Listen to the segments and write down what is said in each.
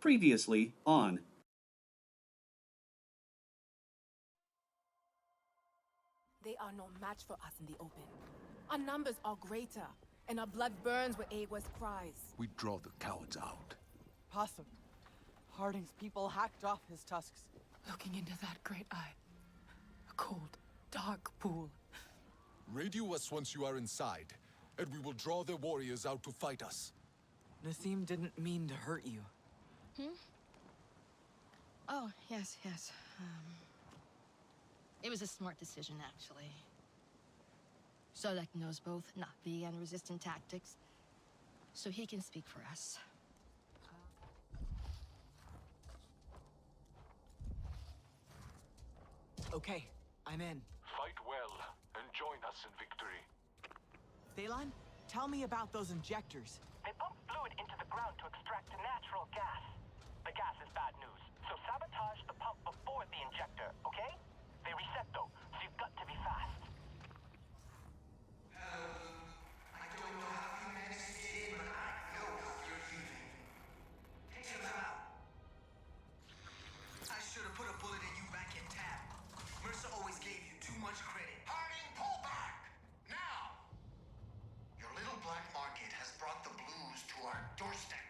Previously on. They are no match for us in the open. Our numbers are greater, and our blood burns where Awa's cries. We draw the cowards out. Possum. Harding's people hacked off his tusks. Looking into that great eye. A cold, dark pool. Radio us once you are inside, and we will draw their warriors out to fight us. Nassim didn't mean to hurt you. Oh, yes. It was a smart decision, actually. Zodek knows both Navi and resistant tactics, so he can speak for us. Okay, I'm in. Fight well, and join us in victory. Teylan, tell me about those injectors. They pump fluid into the ground to extract a natural gas. The gas is bad news, so sabotage the pump before the injector, okay? They reset though, so you've got to be fast. I don't know how you managed to get in, but I know how you're leaving. Take him out. I should have put a bullet in you back in Tab. Mercer always gave you too much credit. Harding, pull back! Now! Your little black market has brought the blues to our doorstep.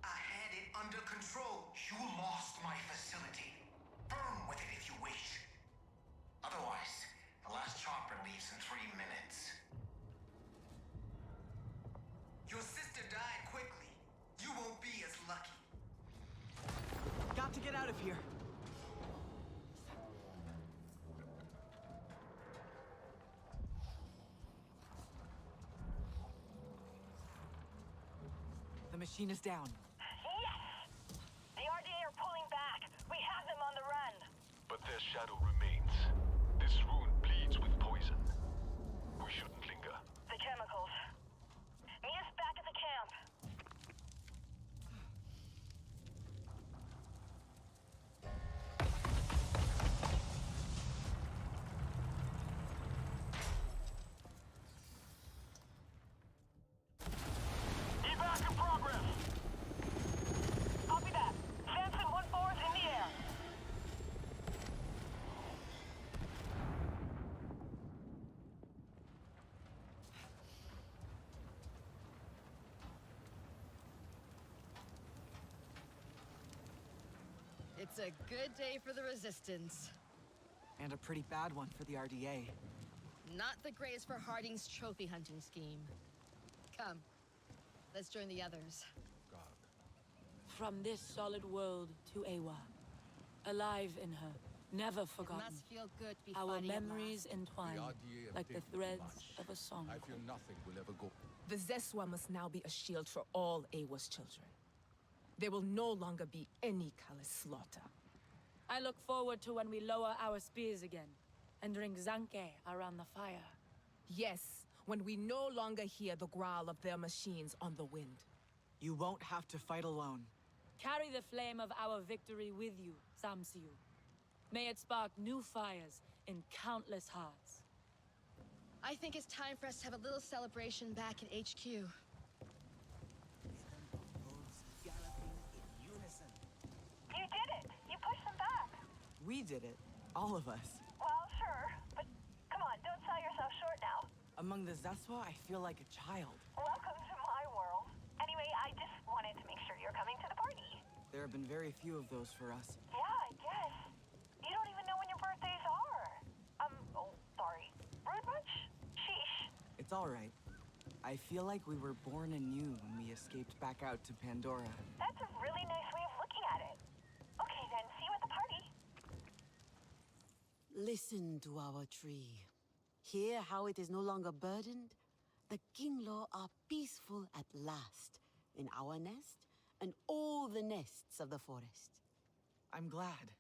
I had it under control. You lost my facility. Burn with it if you wish. Otherwise, the last chopper leaves in 3 minutes. Your sister died quickly. You won't be as lucky. Got to get out of here. The machine is down. Yes! The RDA are pulling back. We have them on the run. But their shadow remains. This ruin bleeds with poison. We shouldn't linger. The chemicals. Mia's back at the camp. Evac in progress. Copy that. Samson 1-4 is in the air. It's a good day for the Resistance. And a pretty bad one for the RDA. Not the greatest for Harding's trophy hunting scheme. Come, let's join the others. From this solid world to Awa, alive in her, never It forgotten. must feel good to be Our fighting at memories last. entwine RDA like the have taken threads much. of a song. I fear nothing will ever go. The Zeswa must now be a shield for all Awa's children. There will no longer be any callous slaughter. I look forward to when we lower our spears again and drink Zanke around the fire. Yes, when we no longer hear the growl of their machines on the wind. You won't have to fight alone. Carry the flame of our victory with you, Samsiu. May it spark new fires in countless hearts. I think it's time for us to have a little celebration back at HQ. You did it! You pushed them back! We did it. All of us. Well, sure, but come on, don't sell yourself short now. Among the Zeswa, I feel like a child. Welcome to my world. Anyway, I just wanted to make sure you're coming to the party. There have been very few of those for us. Yeah, I guess. You don't even know when your birthdays are. Oh, sorry. Rude much? Sheesh. It's all right. I feel like we were born anew when we escaped back out to Pandora. That's a really nice way of looking at it. Okay then, see you at the party. Listen to our tree. Hear how it is no longer burdened? The Kinglaw are peaceful at last in our nest and all the nests of the forest. I'm glad.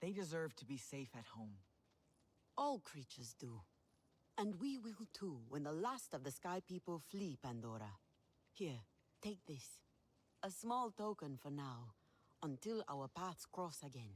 They deserve to be safe at home. All creatures do. And we will too when the last of the Sky People flee Pandora. Here, take this. A small token for now, until our paths cross again.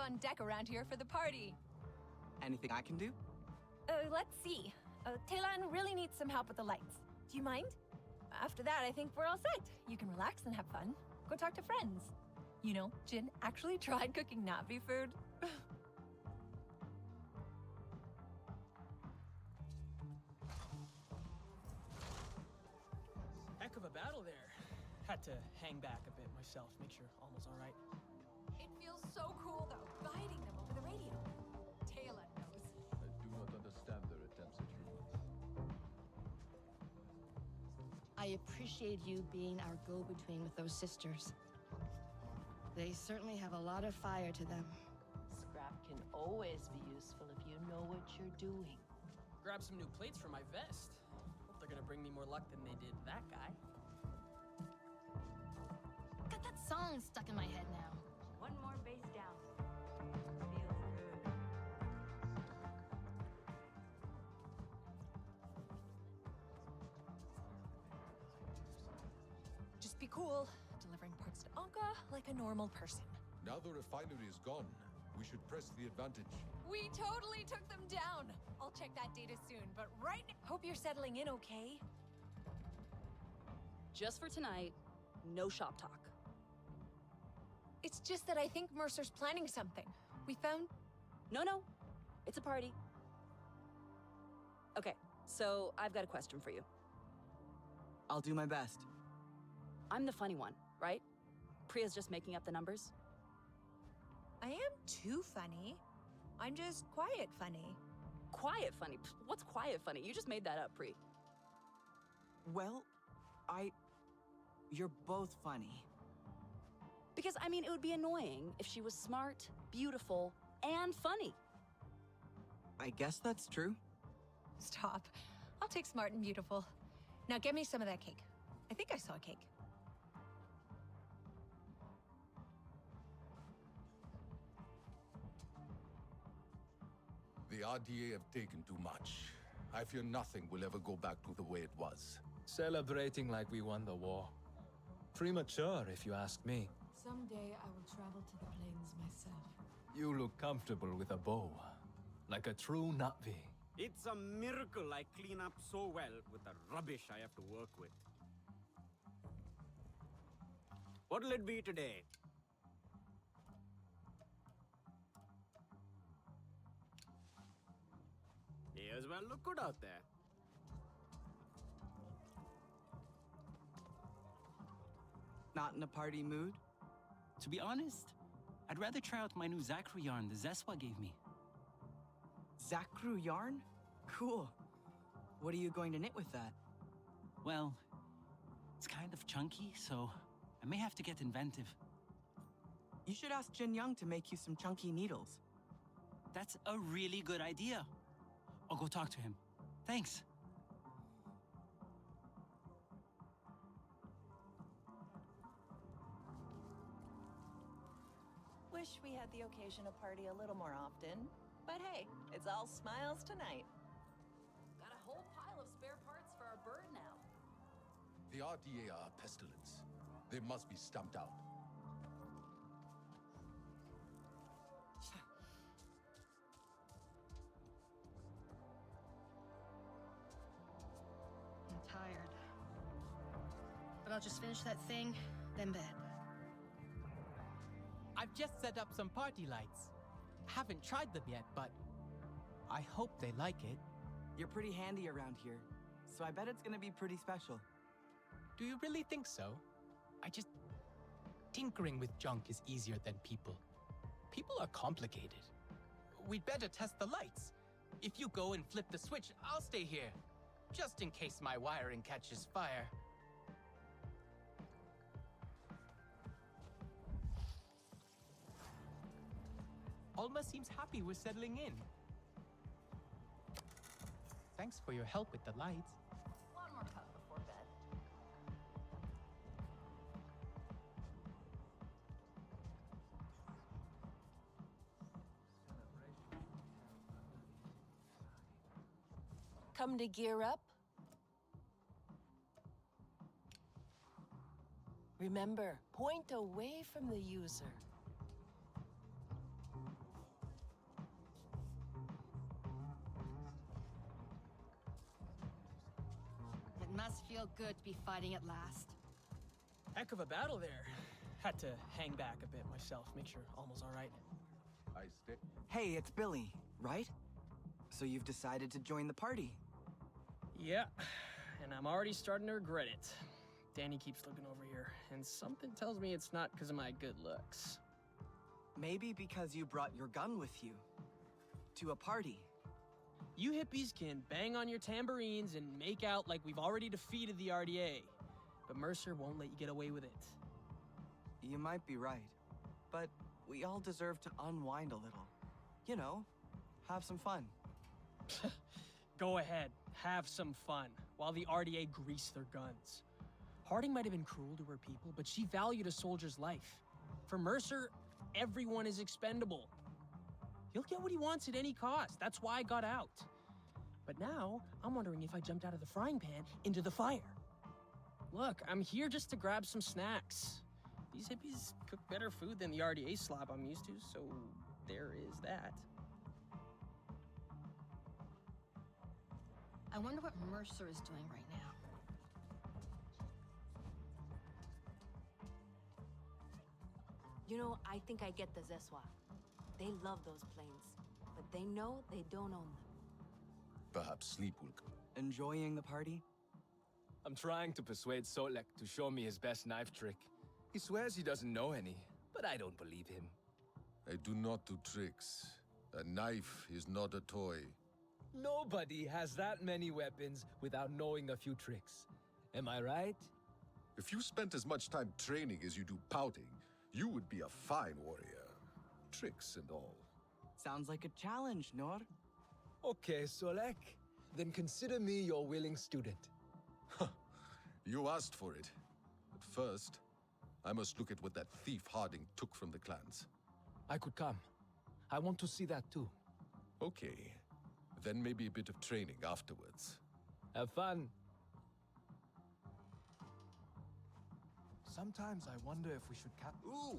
on deck around here for the party. Anything I can do? Let's see. Teylan really needs some help with the lights. Do you mind? After that, I think we're all set. You can relax and have fun. Go talk to friends. You know, Jin actually tried cooking Navi food. Heck of a battle there. Had to hang back a bit myself, make sure Alma's all right. It feels so cool, though, guiding them over the radio. Teylan knows. I do not understand their attempts at humans. I appreciate you being our go-between with those sisters. They certainly have a lot of fire to them. Scrap can always be useful if you know what you're doing. Grab some new plates for my vest. Hope they're gonna bring me more luck than they did that guy. Got that song stuck in my head now. One more base down. Feels good. Just be cool, delivering parts to Anka like a normal person. Now the refinery is gone, we should press the advantage. We totally took them down. I'll check that data soon, but right now, hope you're settling in okay. Just for tonight, no shop talk. It's just that I think Mercer's planning something. We found... No, it's a party. Okay, so I've got a question for you. I'll do my best. I'm the funny one, right? Priya's just making up the numbers. I am too funny. I'm just quiet funny. Quiet funny? What's quiet funny? You just made that up, Pri. Well, you're both funny. Because, I mean, it would be annoying if she was smart, beautiful, and funny. I guess that's true. Stop. I'll take smart and beautiful. Now get me some of that cake. I think I saw a cake. The RDA have taken too much. I fear nothing will ever go back to the way it was. Celebrating like we won the war. Premature, if you ask me. Someday I will travel to the plains myself. You look comfortable with a bow, like a true Navi. It's a miracle I clean up so well with the rubbish I have to work with. What'll it be today? May as well look good out there. Not in a party mood? To be honest, I'd rather try out my new Zakru yarn the Zeswa gave me. Zakru yarn? Cool. What are you going to knit with that? Well, it's kind of chunky, so I may have to get inventive. You should ask Jin Young to make you some chunky needles. That's a really good idea. I'll go talk to him. Thanks. Wish we had the occasion to party a little more often. But hey, it's all smiles tonight. Got a whole pile of spare parts for our bird now. The RDA are a pestilence. They must be stamped out. I'm tired. But I'll just finish that thing, then bed. I've just set up some party lights. Haven't tried them yet, but I hope they like it. You're pretty handy around here, so I bet it's gonna be pretty special. Do you really think so? Tinkering with junk is easier than people. People are complicated. We'd better test the lights. If you go and flip the switch, I'll stay here. Just in case my wiring catches fire. Alma seems happy we're settling in. Thanks for your help with the lights. One more cup before bed. Come to gear up? Remember, point away from the user. good to be fighting at last. Heck of a battle there. Had to hang back a bit myself, make sure Alma's all right. Hey, it's Billy, right? So you've decided to join the party. Yeah, and I'm already starting to regret it. Danny keeps looking over here, and something tells me it's not because of my good looks. Maybe because you brought your gun with you. To a party. You hippies can bang on your tambourines and make out like we've already defeated the RDA, but Mercer won't let you get away with it. You might be right, but we all deserve to unwind a little. You know, have some fun. Go ahead, have some fun, while the RDA grease their guns. Harding might have been cruel to her people, but she valued a soldier's life. For Mercer, everyone is expendable. He'll get what he wants at any cost. That's why I got out. But now, I'm wondering if I jumped out of the frying pan into the fire. Look, I'm here just to grab some snacks. These hippies cook better food than the RDA slop I'm used to, so there is that. I wonder what Mercer is doing right now. You know, I think I get the Zeswa. They love those planes, but they know they don't own them. Perhaps sleep will come. Enjoying the party? I'm trying to persuade Solek to show me his best knife trick. He swears he doesn't know any, but I don't believe him. I do not do tricks. A knife is not a toy. Nobody has that many weapons without knowing a few tricks. Am I right? If you spent as much time training as you do pouting, you would be a fine warrior. Tricks and all. Sounds like a challenge, Nor. Okay, Solek. Then consider me your willing student. You asked for it. But first, I must look at what that thief Harding took from the clans. I could come. I want to see that too. Okay. Then maybe a bit of training afterwards. Have fun. Sometimes I wonder if we should Ooh,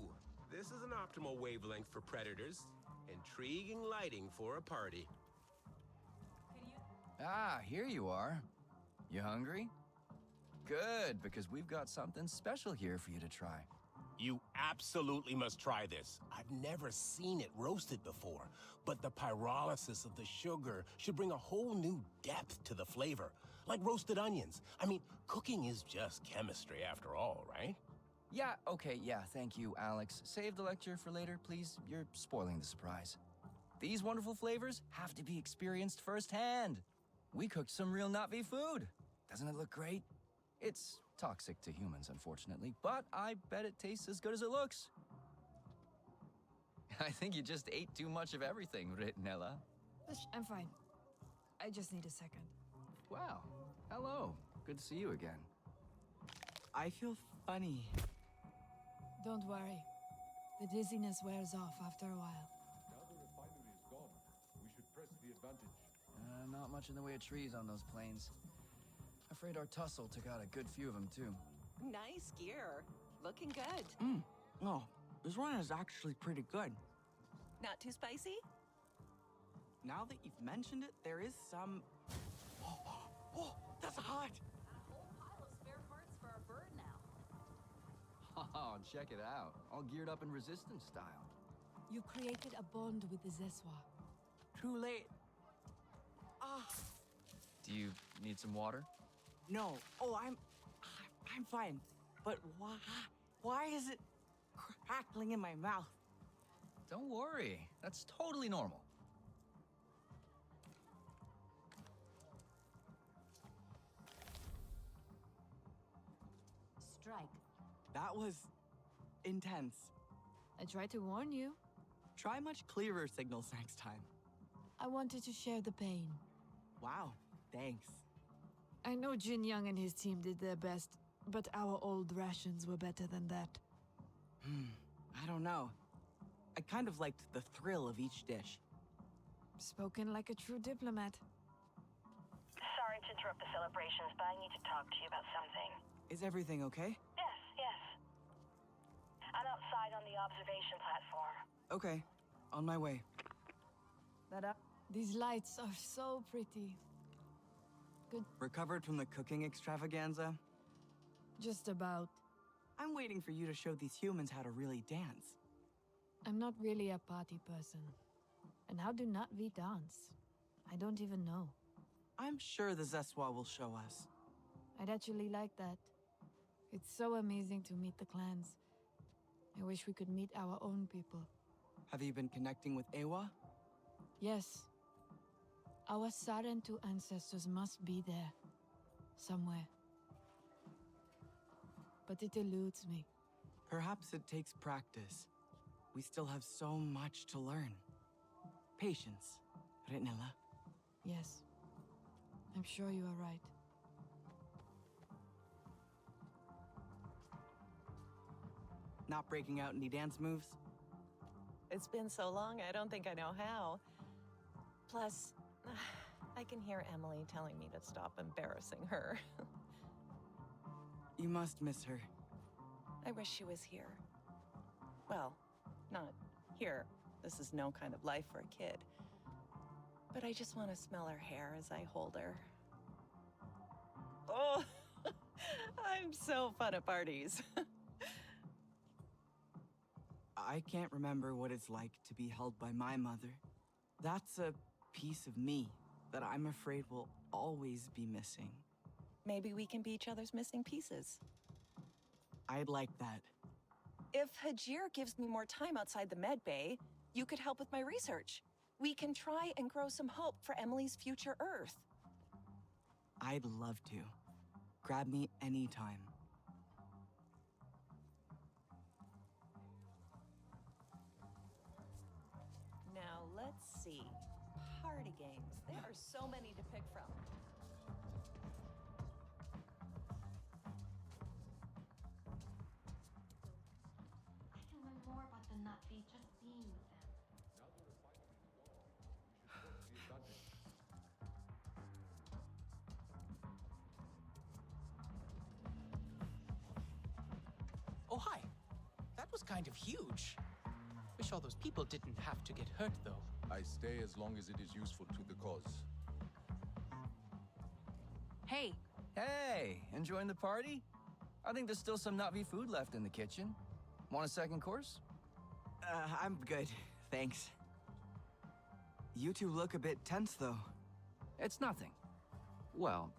this is an optimal wavelength for predators. Intriguing lighting for a party. Ah, here you are. You hungry? Good, because we've got something special here for you to try. You absolutely must try this. I've never seen it roasted before, but the pyrolysis of the sugar should bring a whole new depth to the flavor, like roasted onions. I mean, cooking is just chemistry after all, right? Yeah, okay, yeah, thank you, Alex. Save the lecture for later, please. You're spoiling the surprise. These wonderful flavors have to be experienced firsthand. We cooked some real Na'vi food. Doesn't it look great? It's toxic to humans, unfortunately, but I bet it tastes as good as it looks. I think you just ate too much of everything, RI'NELA. I'm fine. I just need a second. Wow. Hello. Good to see you again. I feel funny. Don't worry. The dizziness wears off after a while. Now the refinery is gone. We should press the advantage. Not much in the way of trees on those plains. Afraid our tussle took out a good few of them, too. Nice gear. Looking good. Oh, this one is actually pretty good. Not too spicy? Now that you've mentioned it, there is some... Oh, that's hot! A whole pile of spare parts for our bird now. Oh, check it out. All geared up in resistance style. You created a bond with the Zeswa. Too late. Do you need some water? No. Oh, I'm fine. But why is it crackling in my mouth? Don't worry. That's totally normal. Strike. That was intense. I tried to warn you. Try much clearer signals next time. I wanted to share the pain. Wow, thanks. I know Jin Young and his team did their best, but our old rations were better than that. I don't know. I kind of liked the thrill of each dish. Spoken like a true diplomat. Sorry to interrupt the celebrations, but I need to talk to you about something. Is everything okay? Yes. I'm outside on the observation platform. Okay, on my way. These lights are so pretty. Good. Recovered from the cooking extravaganza? Just about. I'm waiting for you to show these humans how to really dance. I'm not really a party person. And how do not we dance? I don't even know. I'm sure the Zeswa will show us. I'd actually like that. It's so amazing to meet the clans. I wish we could meet our own people. Have you been connecting with Ewa? Yes. Our Sarentu ancestors must be there. Somewhere. But it eludes me. Perhaps it takes practice. We still have so much to learn. Patience, RI'NELA. Yes. I'm sure you are right. Not breaking out any dance moves? It's been so long, I don't think I know how. Plus, I can hear Emily telling me to stop embarrassing her. You must miss her. I wish she was here. Well, not here. This is no kind of life for a kid. But I just want to smell her hair as I hold her. Oh, I'm so fun at parties. I can't remember what it's like to be held by my mother. That's a piece of me that I'm afraid will always be missing. Maybe we can be each other's missing pieces. I'd like that. If Hajir gives me more time outside the med bay, you could help with my research. We can try and grow some hope for Emily's future Earth. I'd love to. Grab me anytime. Now, let's see. Party games. There are so many to pick from. I can learn more about the Na'vi just being with them. Oh, hi. That was kind of huge. Wish all those people didn't have to get hurt, though. I stay as long as it is useful to the cause. Hey. Hey, enjoying the party? I think there's still some Na'vi food left in the kitchen. Want a second course? I'm good, thanks. You two look a bit tense, though. It's nothing. Well,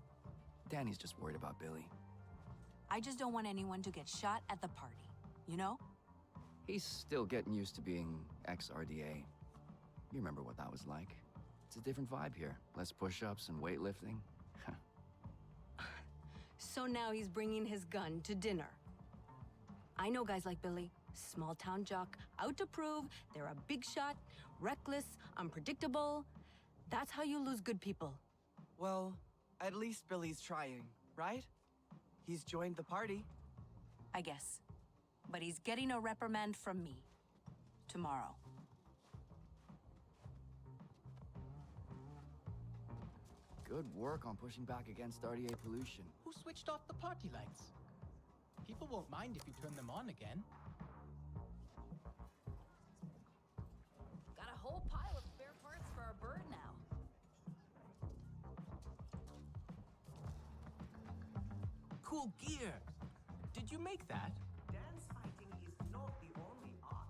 Danny's just worried about Billy. I just don't want anyone to get shot at the party, you know? He's still getting used to being ex-RDA. You remember what that was like. It's a different vibe here. Less push-ups and weightlifting. So now he's bringing his gun to dinner. I know guys like Billy. Small-town jock, out to prove they're a big shot, reckless, unpredictable. That's how you lose good people. Well, at least Billy's trying, right? He's joined the party. I guess. But he's getting a reprimand from me. Tomorrow. Good work on pushing back against RDA pollution. Who switched off the party lights? People won't mind if you turn them on again. Got a whole pile of spare parts for our bird now. Cool gear. Did you make that? Dance fighting is not the only art.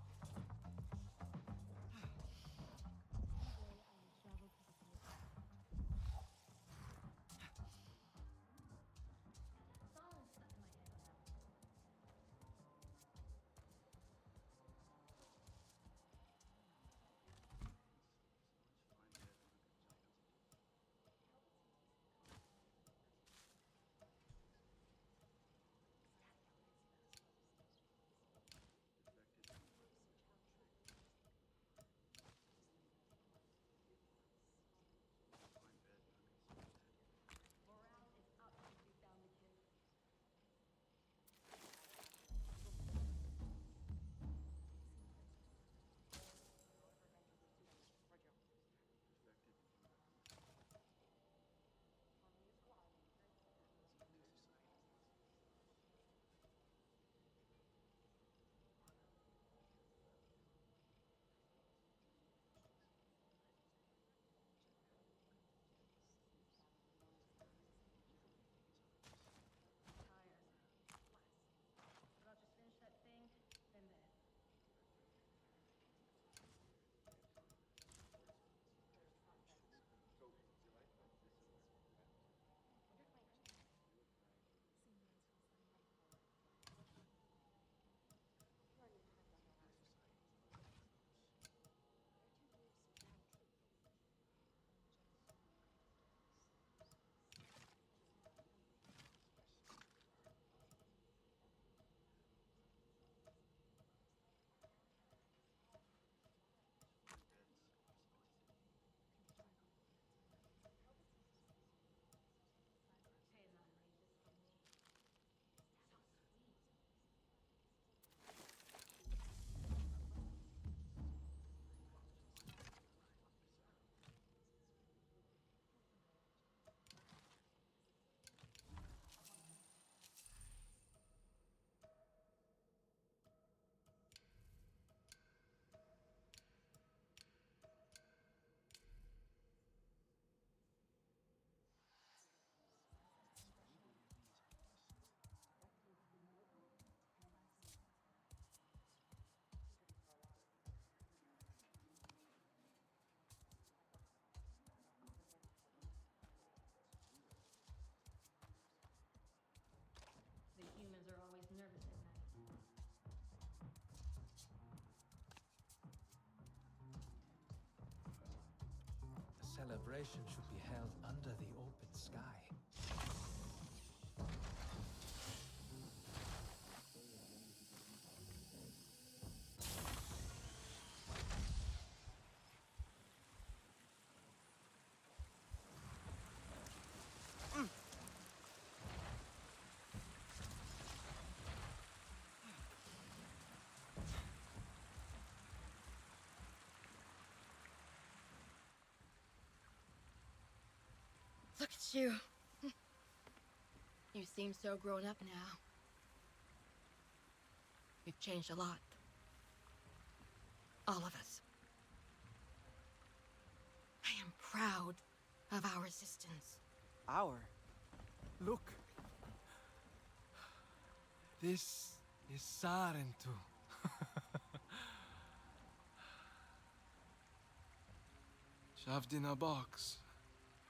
celebration should be held under the open sky. Look at you. You seem so grown up now. We've changed a lot. All of us. I am proud of our resistance. Our? Look. This is Sarentu. Shoved in a box.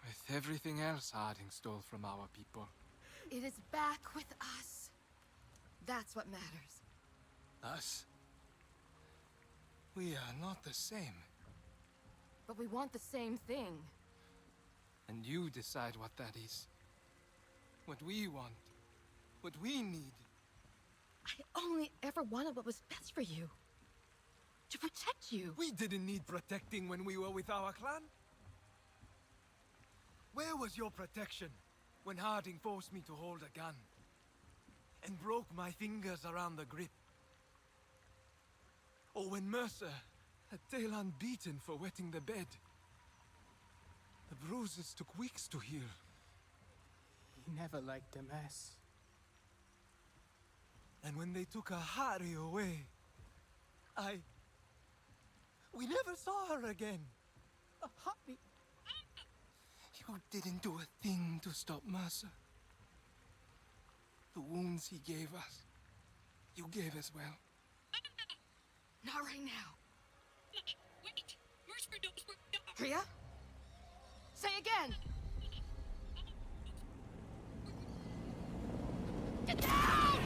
With everything else Harding stole from our people. It is back with us. That's what matters. Us? We are not the same. But we want the same thing. And you decide what that is. What we want. What we need. I only ever wanted what was best for you. To protect you. We didn't need protecting when we were with our clan. Where was your protection when Harding forced me to hold a gun and broke my fingers around the grip? Or when Mercer had Teylan beaten for wetting the bed? The bruises took weeks to heal. He never liked a mess. And when they took Ahari away, we never saw her again. Ahari? You didn't do a thing to stop Mercer. The wounds he gave us, you gave as well. Not right now. Wait! Mercer knows we're not. Priya? Say again! Get down!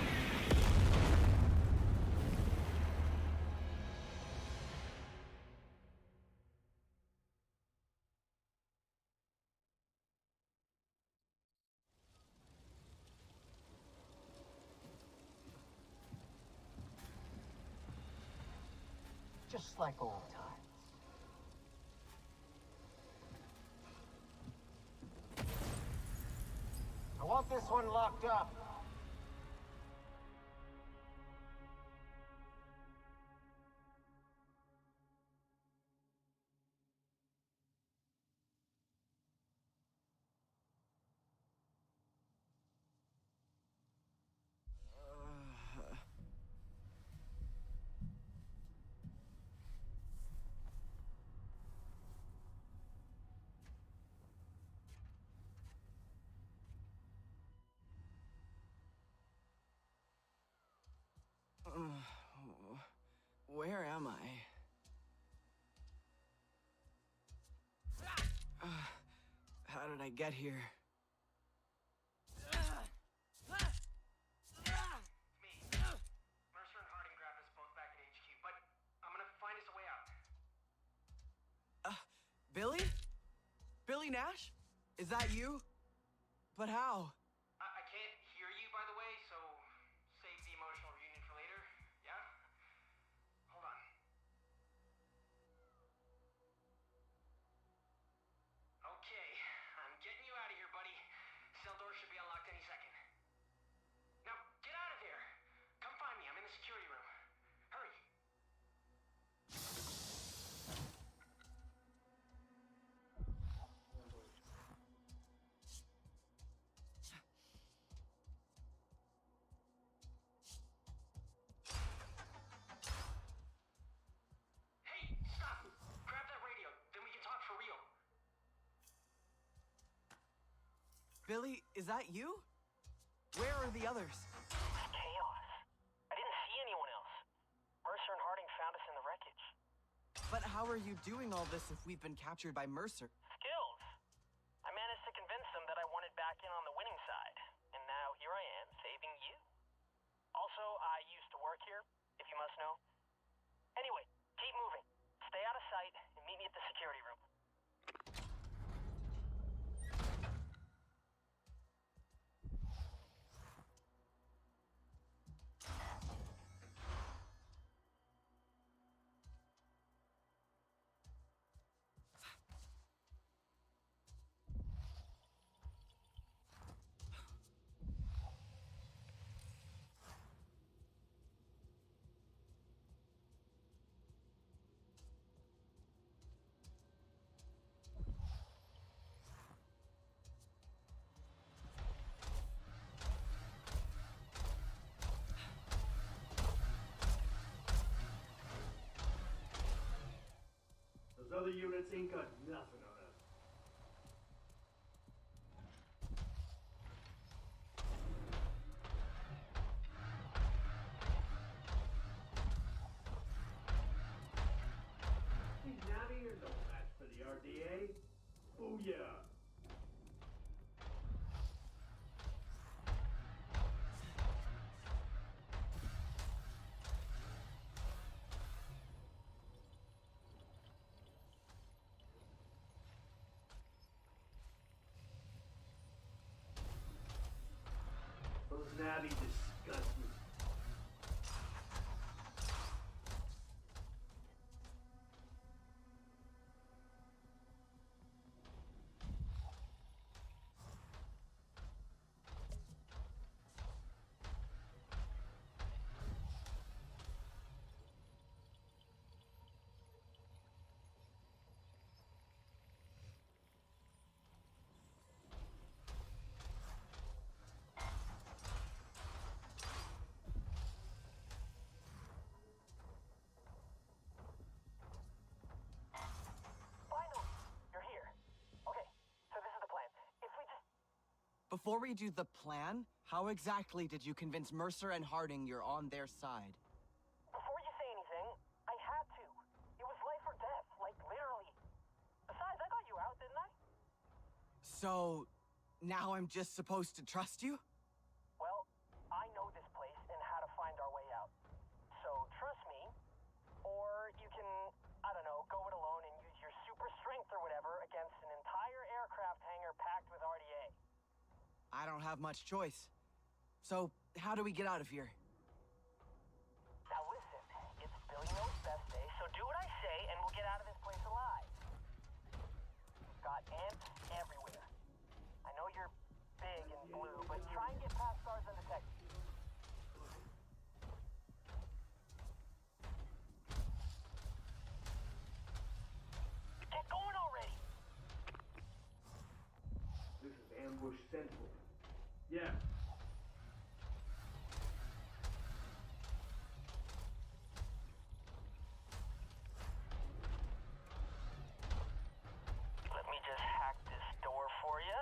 Just like old times. I want this one locked up. Where am I? How did I get here? Me. Mercer and Harding grabbed us both back in HQ, but I'm gonna find us a way out. Billy? Billy Nash? Is that you? But how? I can't hear you, by the way, so save the emotional reunion for later, yeah? Hold on. Okay, I'm getting you out of here, buddy. Cell door should be unlocked any second. Now, get out of here! Come find me, I'm in the security room. Hurry! Hey, stop! Grab that radio, then we can talk for real. Billy, is that you? Where are the others? Chaos. I didn't see anyone else. Mercer and Harding found us in the wreckage. But how are you doing all this if we've been captured by Mercer? Skills. I managed to convince them that I wanted back in on the winning side. And now here I am, saving you. Also, I used to work here, if you must know. Anyway, keep moving. Stay out of sight and meet me at the security room. other units ain't got nothing on us. These Navi are no match for the RDA. Booyah! Those Navi disgust me. Before we do the plan, how exactly did you convince Mercer and Harding you're on their side? Before you say anything, I had to. It was life or death, like literally. Besides, I got you out, didn't I? So, now I'm just supposed to trust you? Well, I know this place and how to find our way out. So trust me, or you can, I don't know, go it alone and use your super strength or whatever against an entire aircraft hangar packed with RDA. I don't have much choice. So, how do we get out of here? Now listen, it's Billy No's best day, so do what I say and we'll get out of this place alive. We've got ants everywhere. I know you're big and blue, but try and get past stars undetected. Get going already! This is ambush central. Yeah. Let me just hack this door for you.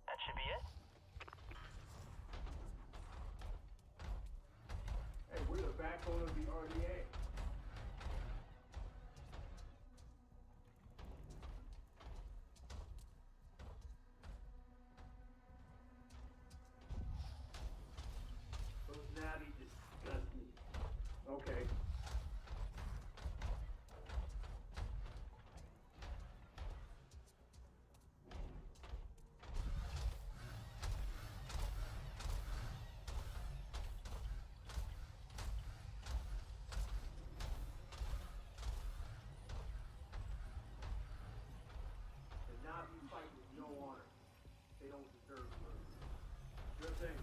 That should be it. Hey, we're the backbone of the RDA. Those Navi disgust me. Okay. The Navi fight with no honor. They don't deserve mercy. Sure thing.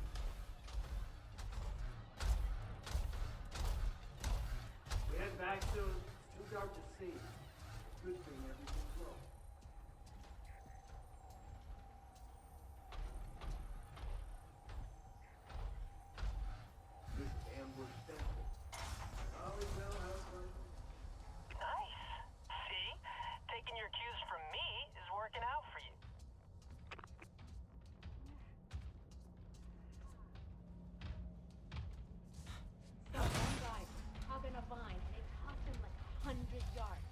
We head back soon. It's too dark to see. Good thing everything's low. This is ambush central. Oh, we will have fun. Nice. See? Taking your cues from me is working out for you. So one guy hung in a vine and it cost him like 100 yards.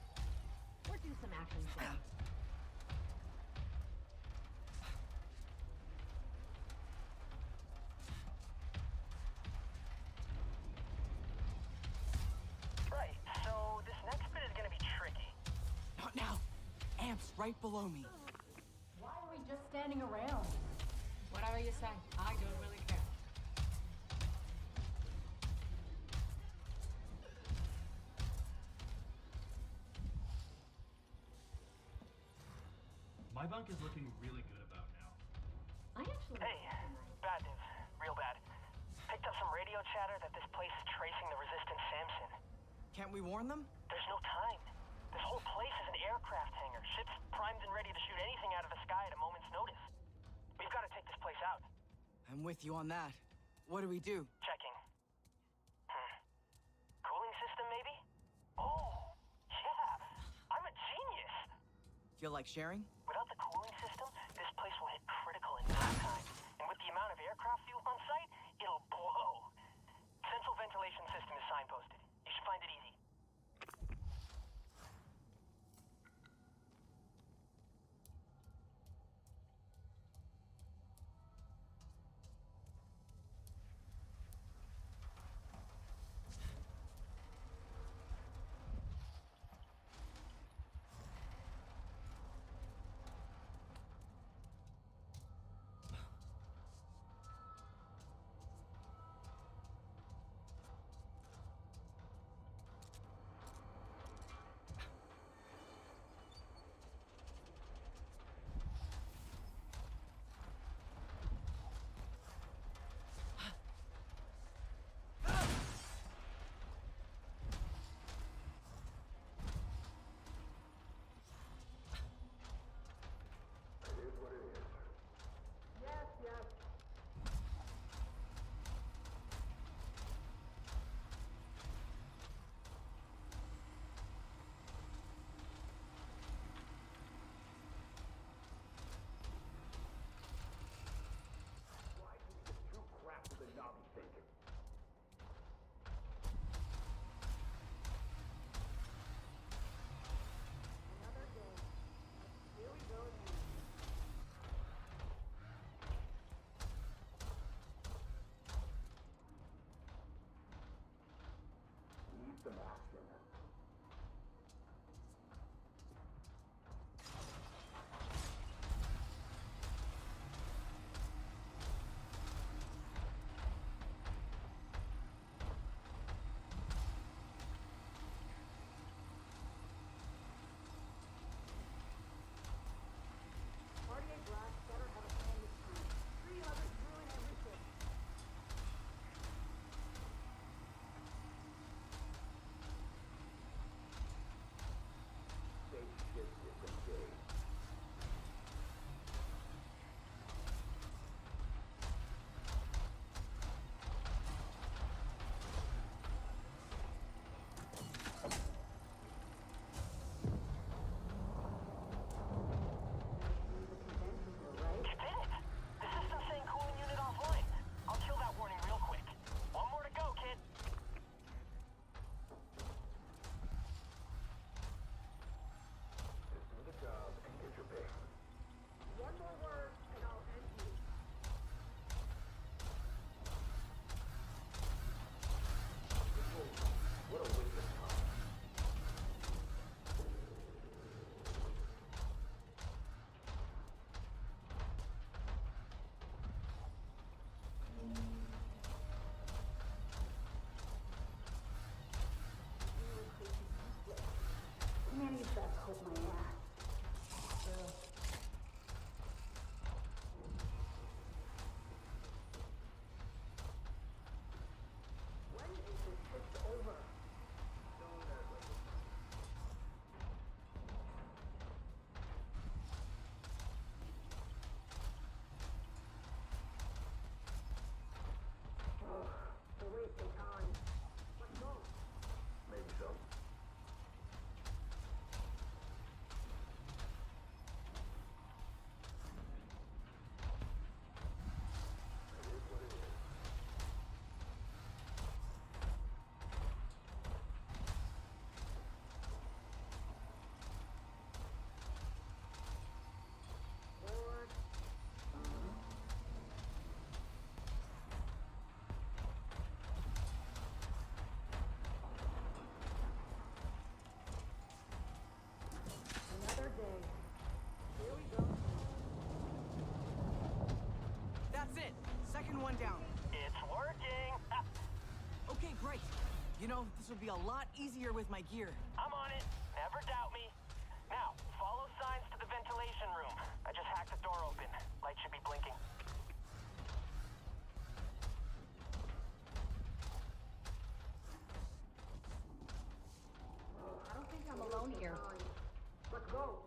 We're doing some action soon. Right, so this next bit is gonna be tricky. Not now! Amps right below me. Why are we just standing around? Whatever you say, I don't really care. My bunk is looking really good about now. I actually... Hey, bad news. Real bad. Picked up some radio chatter that this place is tracing the resistant Samson. Can't we warn them? There's no time. This whole place is an aircraft hangar. Ships primed and ready to shoot anything out of the sky at a moment's notice. We've got to take this place out. I'm with you on that. What do we do? Checking. Cooling system, maybe? Oh, yeah. I'm a Feel like sharing? Without the cooling system, this place will hit critical in no time. And with the amount of aircraft fuel on site, it'll blow. Central ventilation system is signposted. You should find it easy. One down. It's working. Okay, great. You know, this would be a lot easier with my gear. I'm on it. Never doubt me. Now, follow signs to the ventilation room. I just hacked the door open. Light should be blinking. I don't think I'm alone here. Let's go.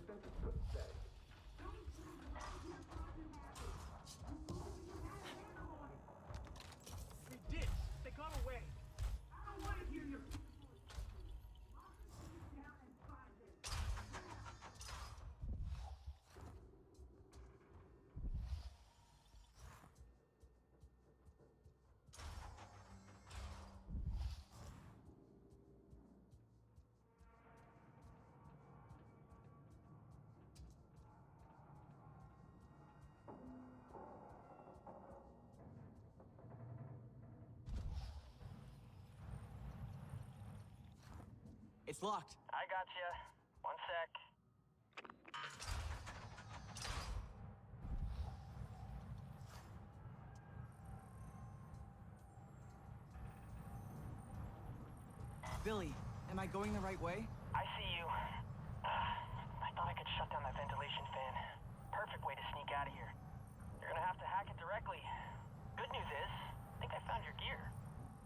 sense of good today. They did. They got away. I don't want to hear your... It's locked. I got you. One sec. Billy, am I going the right way? I see you. I thought I could shut down that ventilation fan. Perfect way to sneak out of here. You're gonna have to hack it directly. Good news is, I think I found your gear.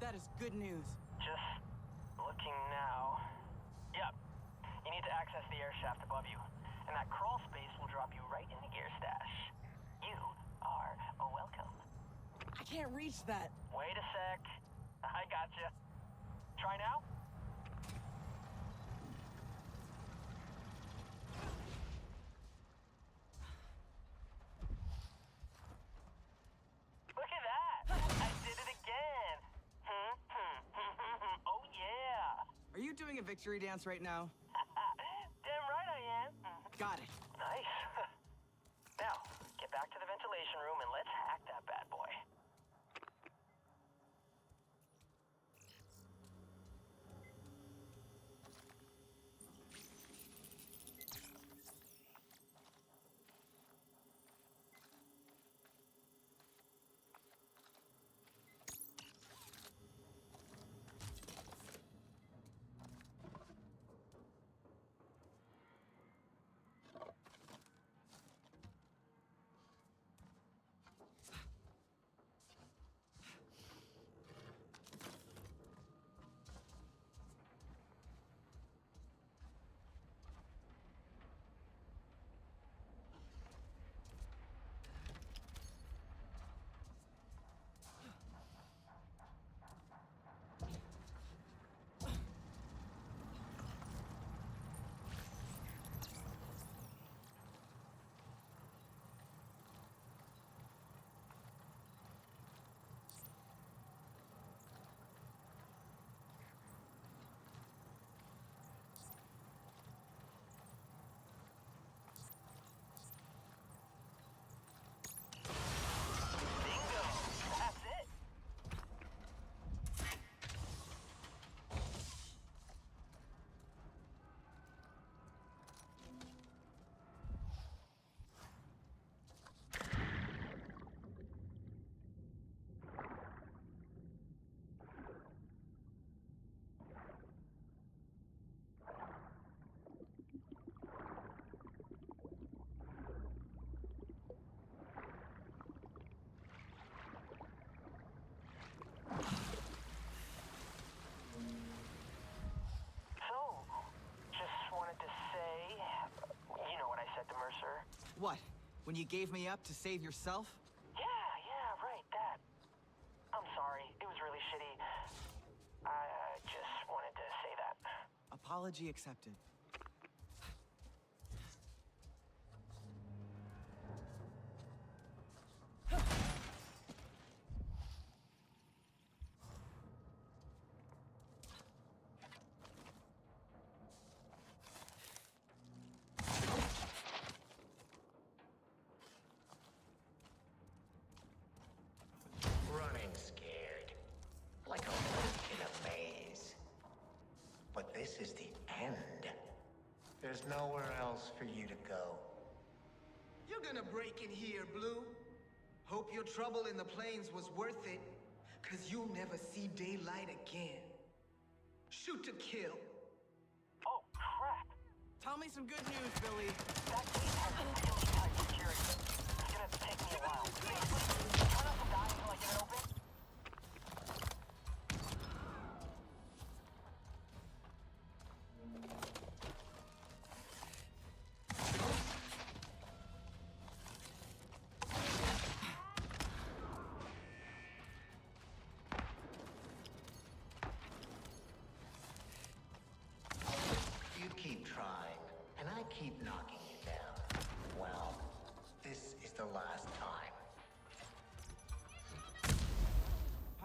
That is good news. Just looking now. Yep. You need to access the air shaft above you. And that crawl space will drop you right in the gear stash. You are welcome. I can't reach that. Wait a sec. I gotcha. Try now? Look at that! I did it again! Oh yeah! Are you doing a victory dance right now? Damn right I am! Got it. Nice. Now, get back to the ventilation room and let's hack that bad boy. Mercer. What? When you gave me up to save yourself? Yeah, right, that. I'm sorry. It was really shitty. I just wanted to say that. Apology accepted. Running scared. Like a wolf in a maze. But this is the end. There's nowhere else for you to go. You're gonna break in here, Blue. Hope your trouble in the plains was worth it, 'cause you'll never see daylight again. Shoot to kill. Oh, crap. Tell me some good news, Billy. That gate has really tight security. It's gonna take me a while. Turn off the die until I get it open.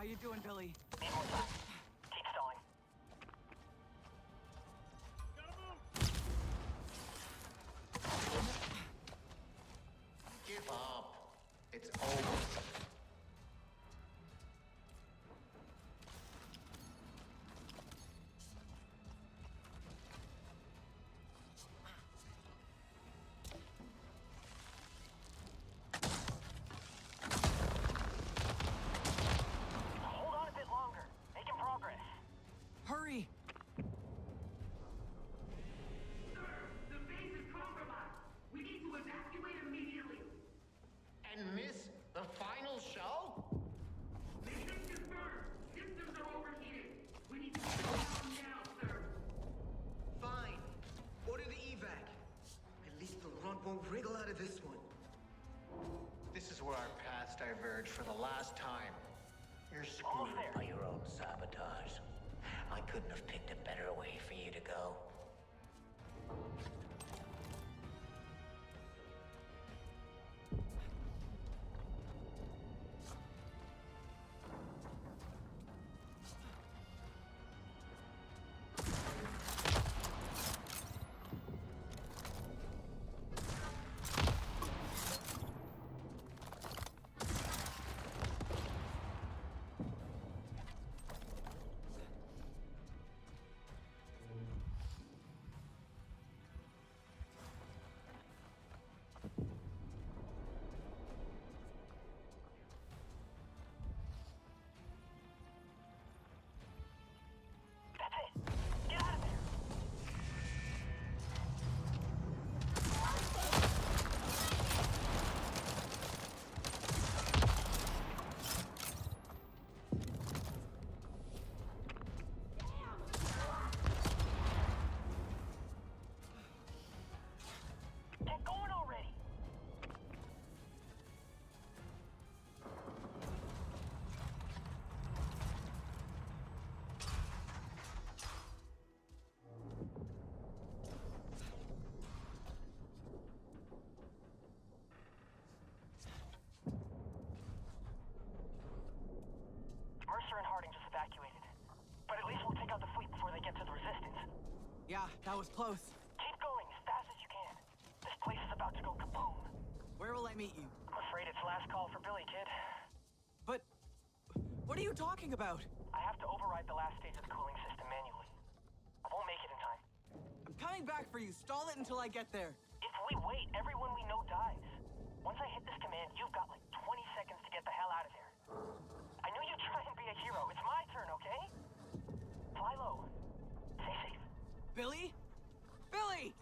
you doing, Billy? Need more time. Keep stalling. Give up. It's over. Hold on a bit longer. Making progress. Hurry! The base is compromised. We need to evacuate immediately. And miss the final show? Mission confirmed. Systems are overheating. We need to get down now, sir. Fine. Order the evac. At least the runt won't wriggle out of this one. This is where our paths diverge for the last time. You're screwed by your own sabotage. I couldn't have picked a better way for you to go. Mercer and Harding just evacuated. But at least we'll take out the fleet before they get to the resistance. Yeah, that was close. Keep going as fast as you can. This place is about to go kaboom. Where will I meet you? I'm afraid it's last call for Billy, kid. But what are you talking about? I have to override the last stage of the cooling system manually. I won't make it in time. I'm coming back for you. Stall it until I get there. If we wait, everyone we know dies. Once I hit this command, you've got like 20 seconds to get the hell out of here. I know you try and be a hero. It's my turn, okay? Fly low. Stay safe. Billy? Billy!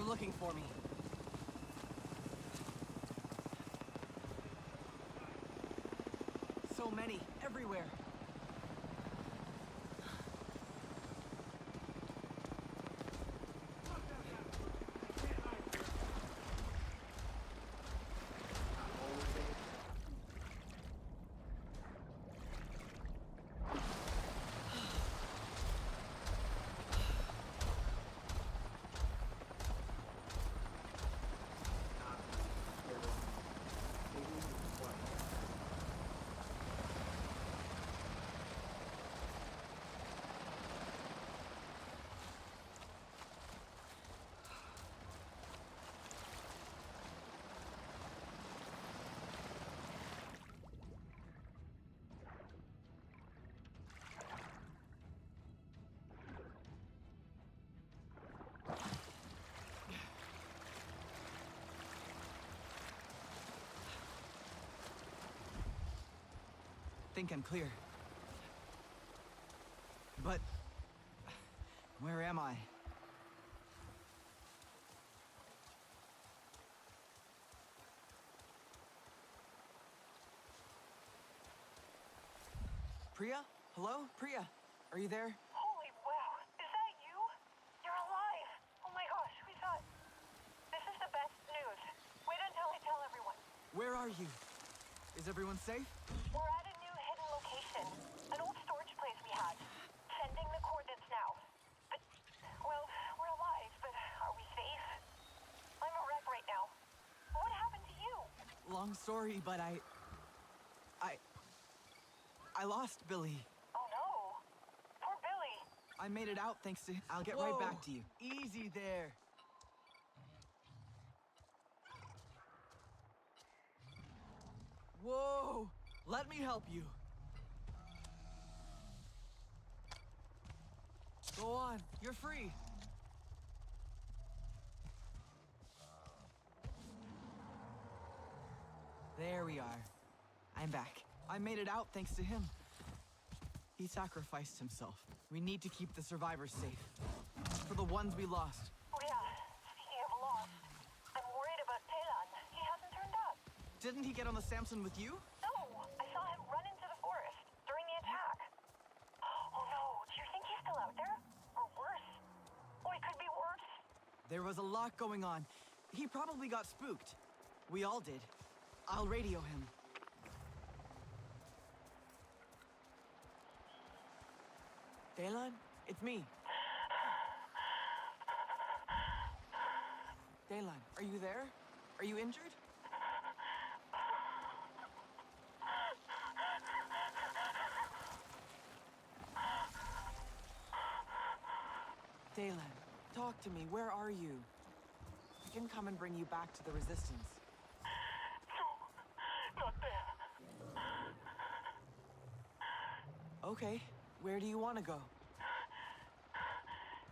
Looking for me. So many, everywhere. Think I'm clear. But where am I? Priya? Hello? Priya? Are you there? Holy wow, is that you? You're alive! Oh my gosh, we thought... This is the best news. Wait until I tell everyone. Where are you? Is everyone safe? We're at a new hidden location. An old storage place we had. Sending the coordinates now. But, well, we're alive, but are we safe? I'm a wreck right now. What happened to you? Long story, but I lost Billy. Oh no. Poor Billy. I made it out thanks to... I'll get right back to you. Easy there. Whoa! Let me help you. Go on, you're free. There we are. I'm back. I made it out thanks to him. He sacrificed himself. We need to keep the survivors safe. For the ones we lost. Oh yeah, speaking of lost, I'm worried about Teylan. He hasn't turned up. Didn't he get on the Samson with you? No, I saw him run into the forest during the attack. Oh no, do you think he's still out there? Or worse? Oh, it could be worse. There was a lot going on. He probably got spooked. We all did. I'll radio him. Teylan, it's me. Teylan, are you there? Are you injured? Teylan, talk to me. Where are you? I can come and bring you back to the Resistance. No, not there. Okay, where do you want to go?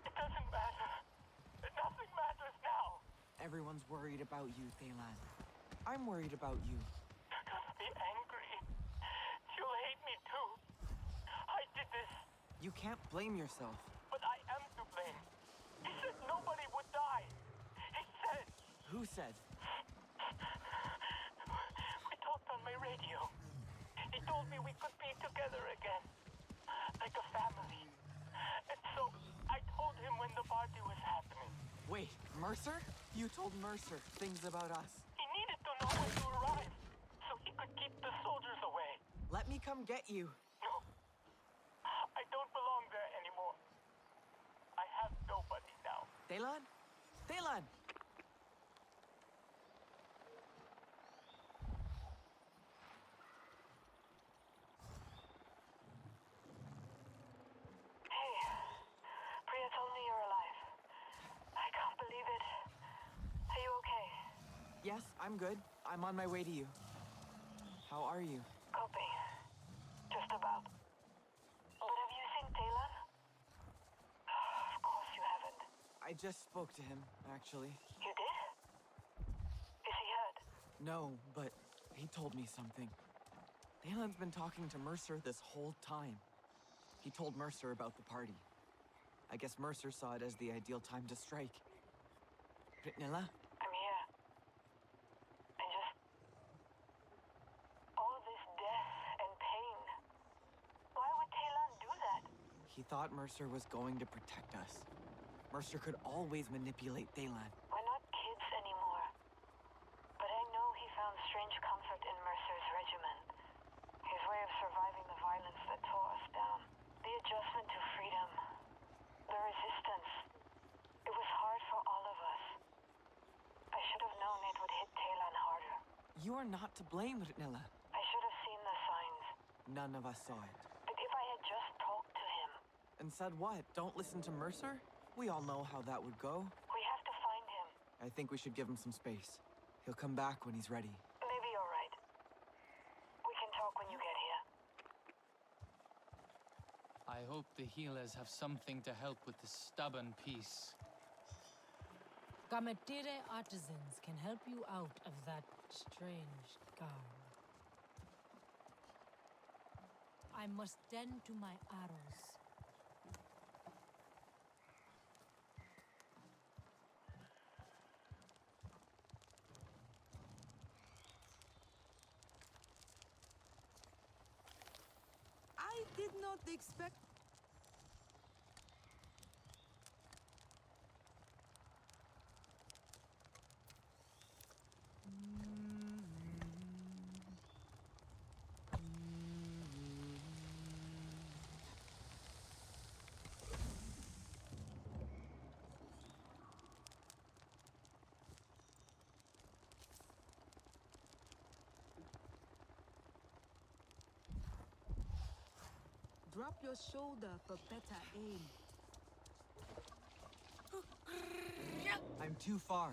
It doesn't matter. Nothing matters now. Everyone's worried about you, Teylan. I'm worried about you. You're gonna be angry. You'll hate me too. I did this, You can't blame yourself. but I am to blame. He said nobody would die. He said... Who said? We talked on my radio. He told me we could be together again. Like a family. And so, I told him when the party was happening. Wait, Mercer? You told Mercer things about us. He needed to know when you arrived, so he could keep the soldiers away. Let me come get you. No. I don't belong there anymore. I have nobody now. Teylan? Teylan! Hey, Priya told me you're alive. I can't believe it. Are you okay? Yes, I'm good. I'm on my way to you. How are you? Coping. Just about. But have you seen Teylan? Of course you haven't. I just spoke to him, actually. You did? Is he hurt? No, but he told me something. Teylan's been talking to Mercer this whole time. He told Mercer about the party. I guess Mercer saw it as the ideal time to strike. RI'NELA? I'm here. And just... all this death and pain. Why would Teylan do that? He thought Mercer was going to protect us. Mercer could always manipulate Teylan. We're not kids anymore. But I know he found strange comfort in Mercer's regimen. His way of surviving the violence that tore us down. The adjustment to freedom. The resistance. It was hard for all of us. I should have known it would hit Teylan harder. You are not to blame, RI'NELA. I should have seen the signs. None of us saw it. But if I had just talked to him... And said what? Don't listen to Mercer? We all know how that would go. We have to find him. I think we should give him some space. He'll come back when he's ready. Maybe you're right. We can talk when you get here. I hope the healers have something to help with this stubborn piece. Gametire artisans can help you out of that strange garb. I must tend to my arrows. I did not expect. Drop your shoulder for better aim. I'm too far.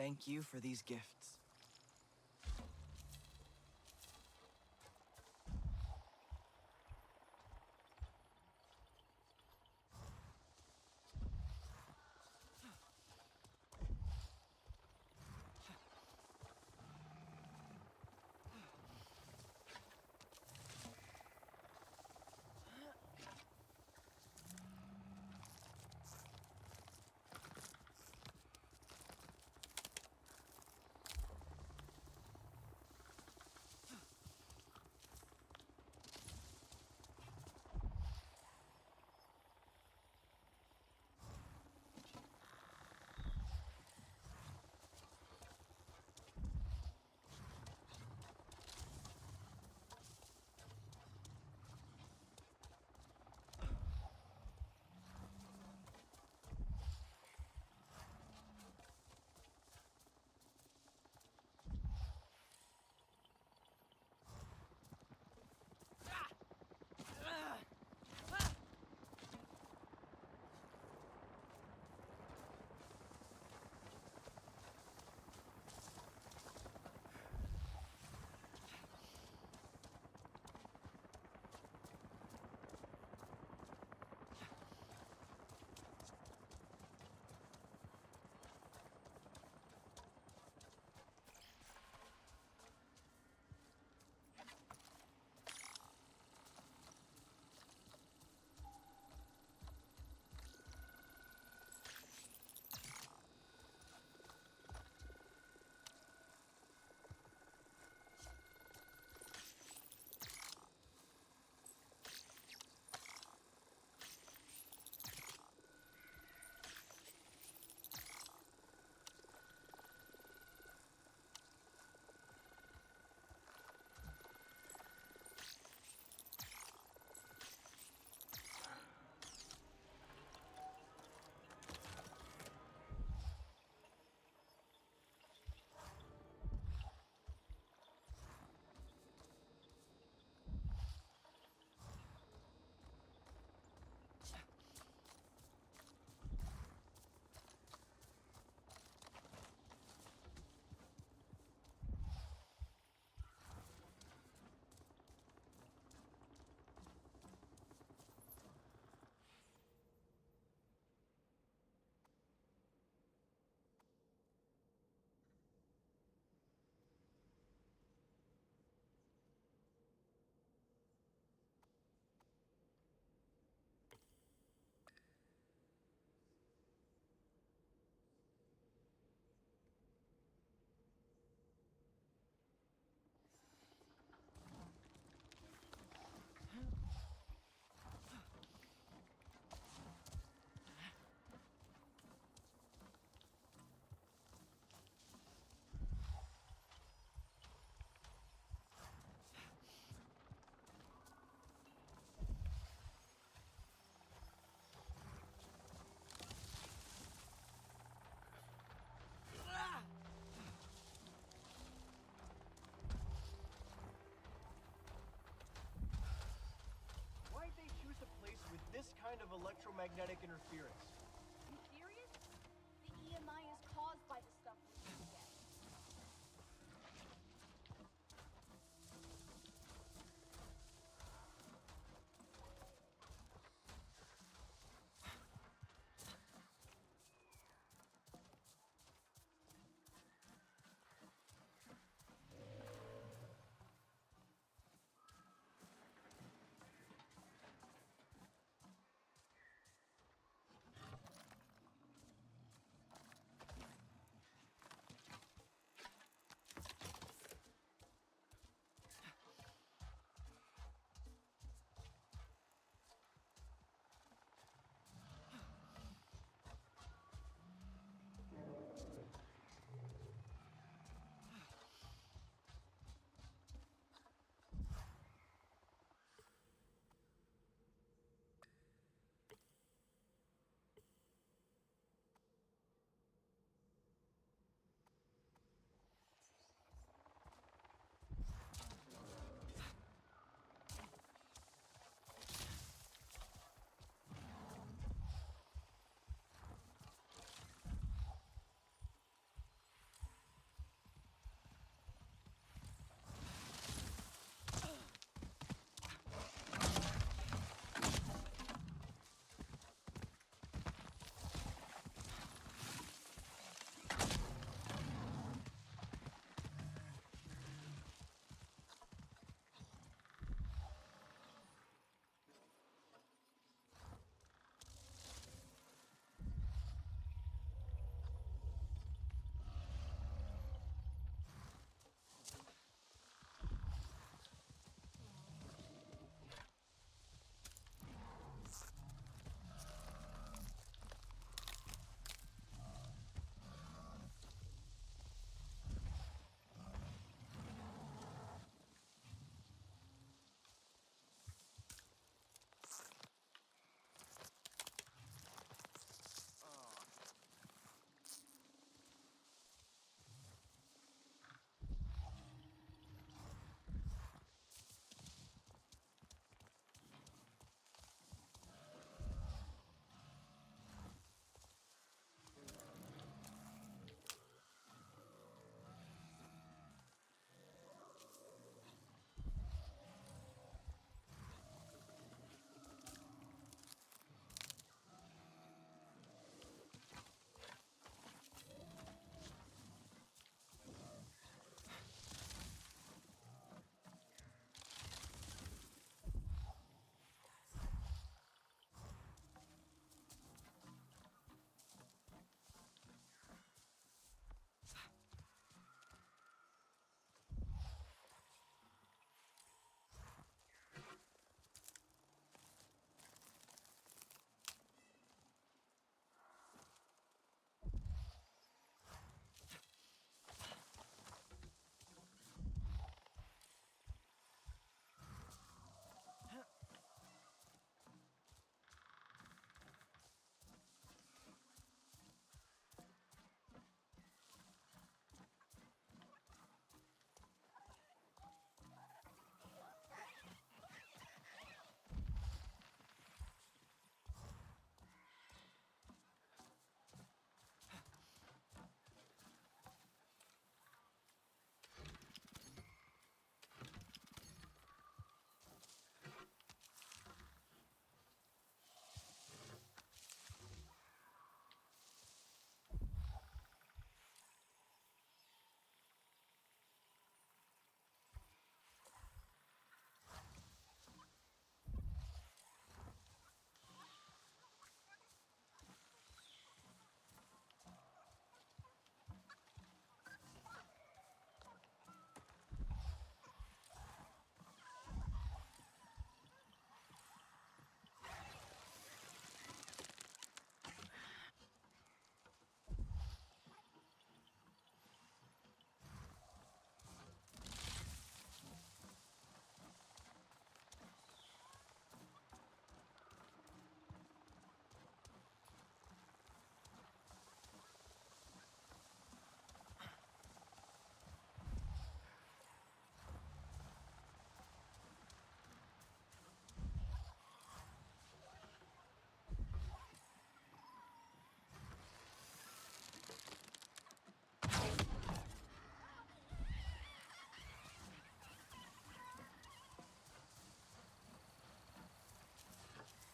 Thank you for these gifts. electromagnetic interference. You serious? The EMI is caused by the stuff we get.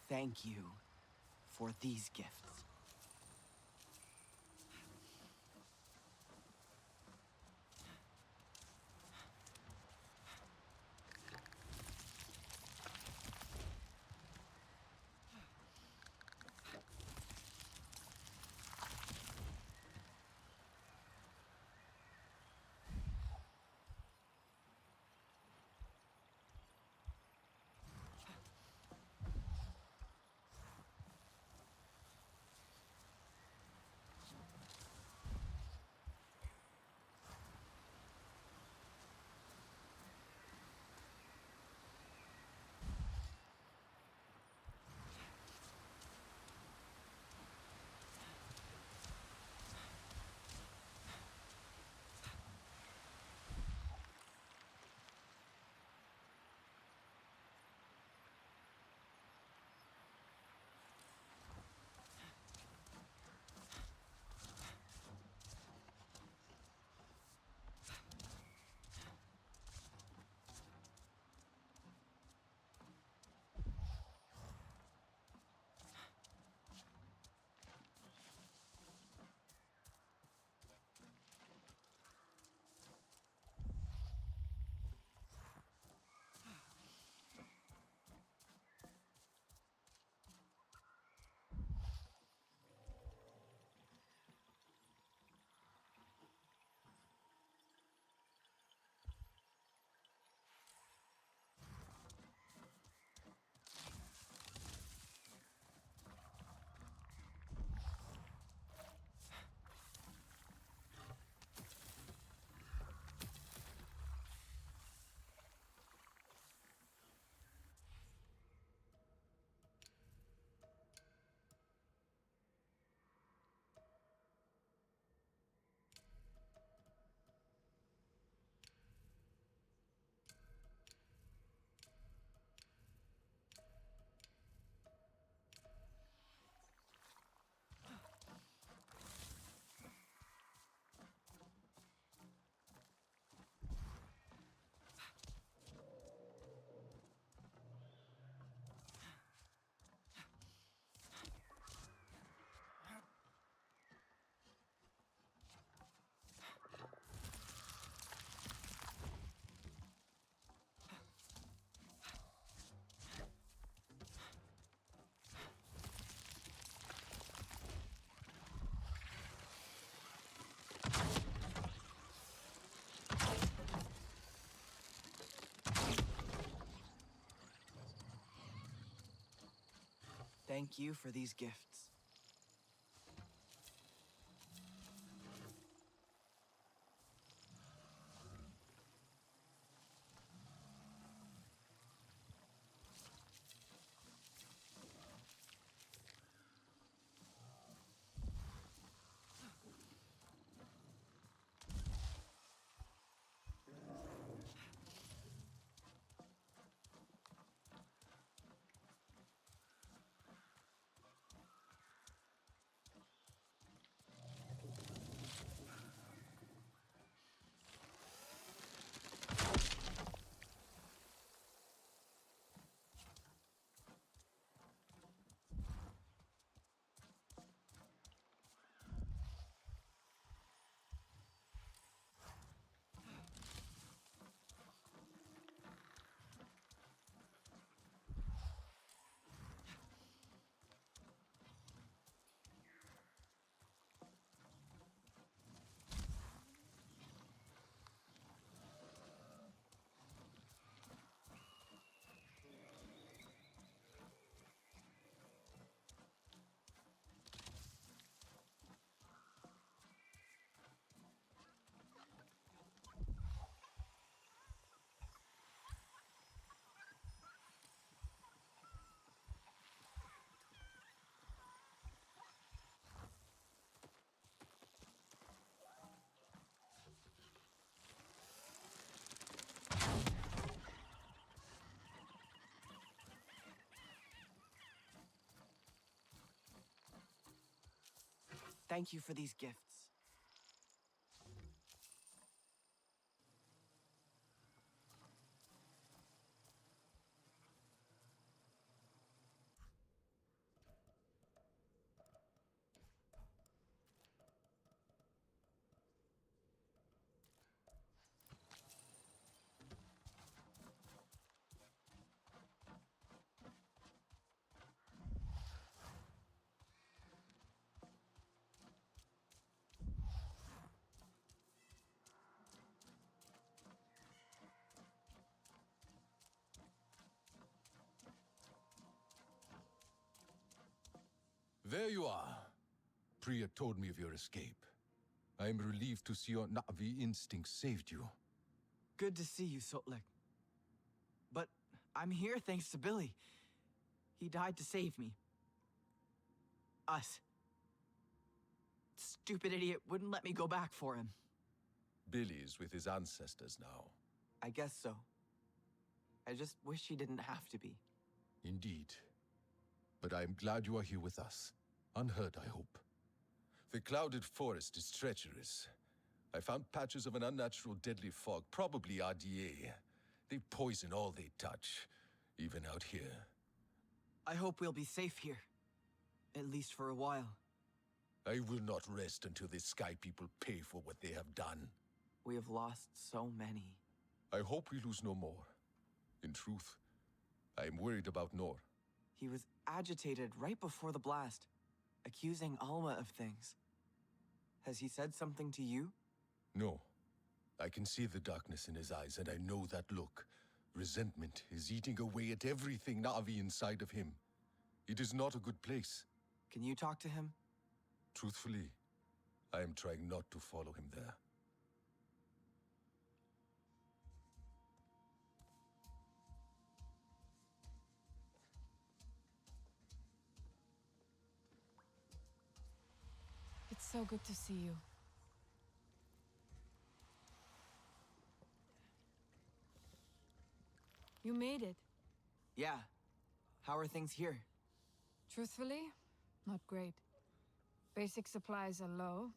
Thank you for these gifts. Thank you for these gifts. Thank you for these gifts. There you are. Priya told me of your escape. I am relieved to see your Na'vi instinct saved you. Good to see you, Sotlek. But I'm here thanks to Billy. He died to save me. Us. Stupid idiot wouldn't let me go back for him. Billy's with his ancestors now. I guess so. I just wish he didn't have to be. Indeed. But I am glad you are here with us. Unhurt, I hope. The clouded forest is treacherous. I found patches of an unnatural deadly fog, probably RDA. They poison all they touch, even out here. I hope we'll be safe here. At least for a while. I will not rest until the Sky People pay for what they have done. We have lost so many. I hope we lose no more. In truth, I am worried about Nor. He was agitated right before the blast, accusing Alma of things. Has he said something to you? No. I can see the darkness in his eyes, and I know that look. Resentment is eating away at everything Na'vi inside of him. It is not a good place. Can you talk to him? Truthfully, I am trying not to follow him there. It's so good to see you. You made it. Yeah. How are things here? Truthfully, not great. Basic supplies are low,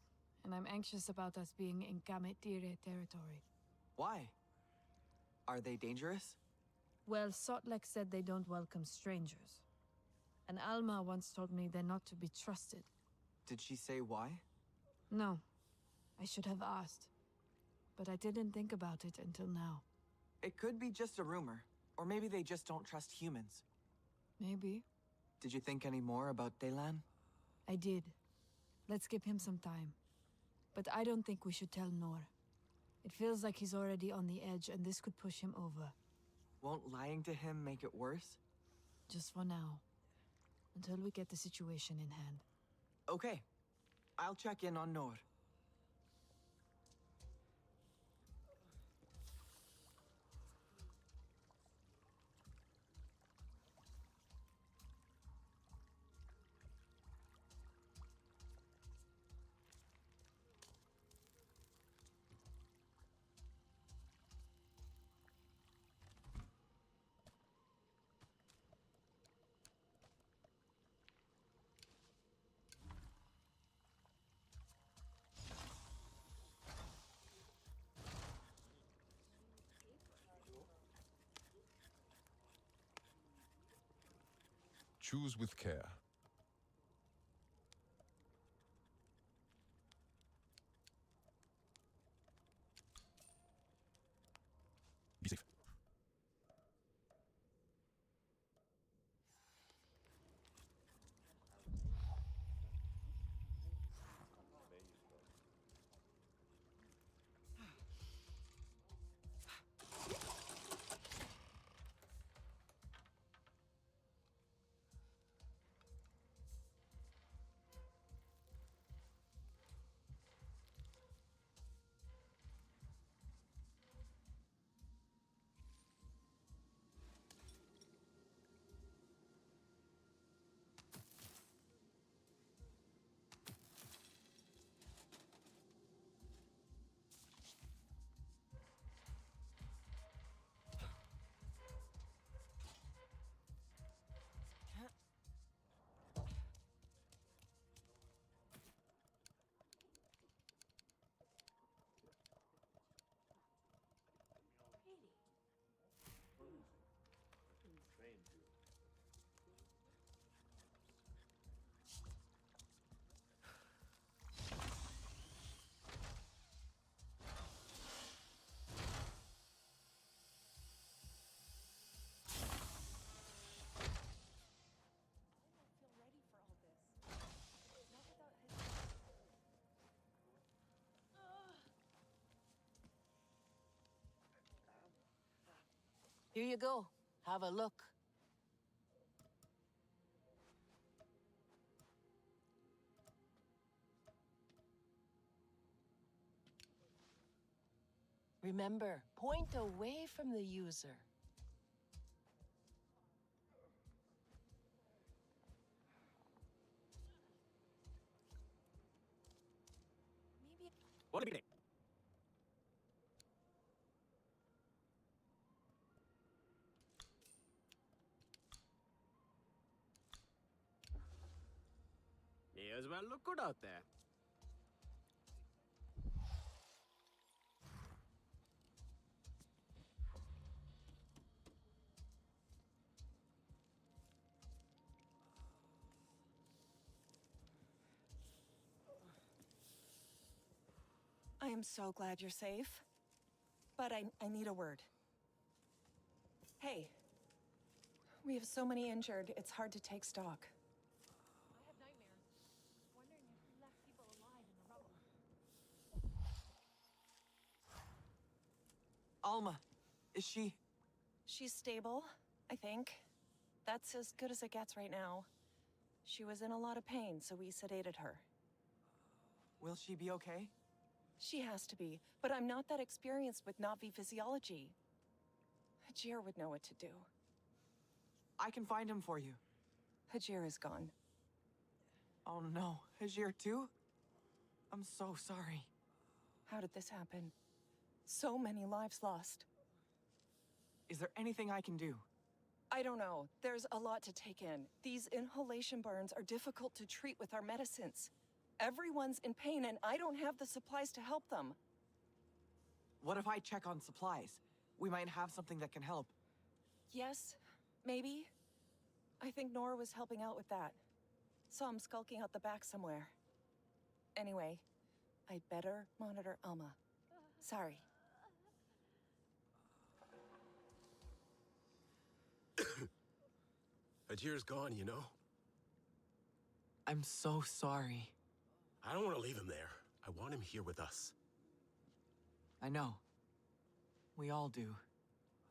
and I'm anxious about us being in Kametire territory. Why? Are they dangerous? Well, Sotlek said they don't welcome strangers. And Alma once told me they're not to be trusted. Did she say why? No. I should have asked. But I didn't think about it until now. It could be just a rumor. Or maybe they just don't trust humans. Maybe. Did you think any more about Teylan? I did. Let's give him some time. But I don't think we should tell Nor. It feels like he's already on the edge, and this could push him over. Won't lying to him make it worse? Just for now. Until we get the situation in hand. Okay. I'll check in on Nor. Choose with care. Be safe. Here you go. Have a look. Remember, point away from the user. What a minute. May as well look good out there. I am so glad you're safe. But I need a word. Hey. We have so many injured, it's hard to take stock. I have nightmares. Wondering if you left people alive in the rubble. Alma, is she... She's stable, I think. That's as good as it gets right now. She was in a lot of pain, so we sedated her. Will she be okay? She has to be, but I'm not that experienced with Na'vi physiology. Hajir would know what to do. I can find him for you. Hajir is gone. Oh no, Hajir too? I'm so sorry. How did this happen? So many lives lost. Is there anything I can do? I don't know. There's a lot to take in. These inhalation burns are difficult to treat with our medicines. Everyone's in pain and I don't have the supplies to help them. What if I check on supplies? We might have something that can help. Yes, maybe. I think Nora was helping out with that. Saw him skulking out the back somewhere. Anyway, I'd better monitor Alma. Sorry. Hajir's gone, you know? I'm so sorry. I don't want to leave him there. I want him here with us. I know. We all do.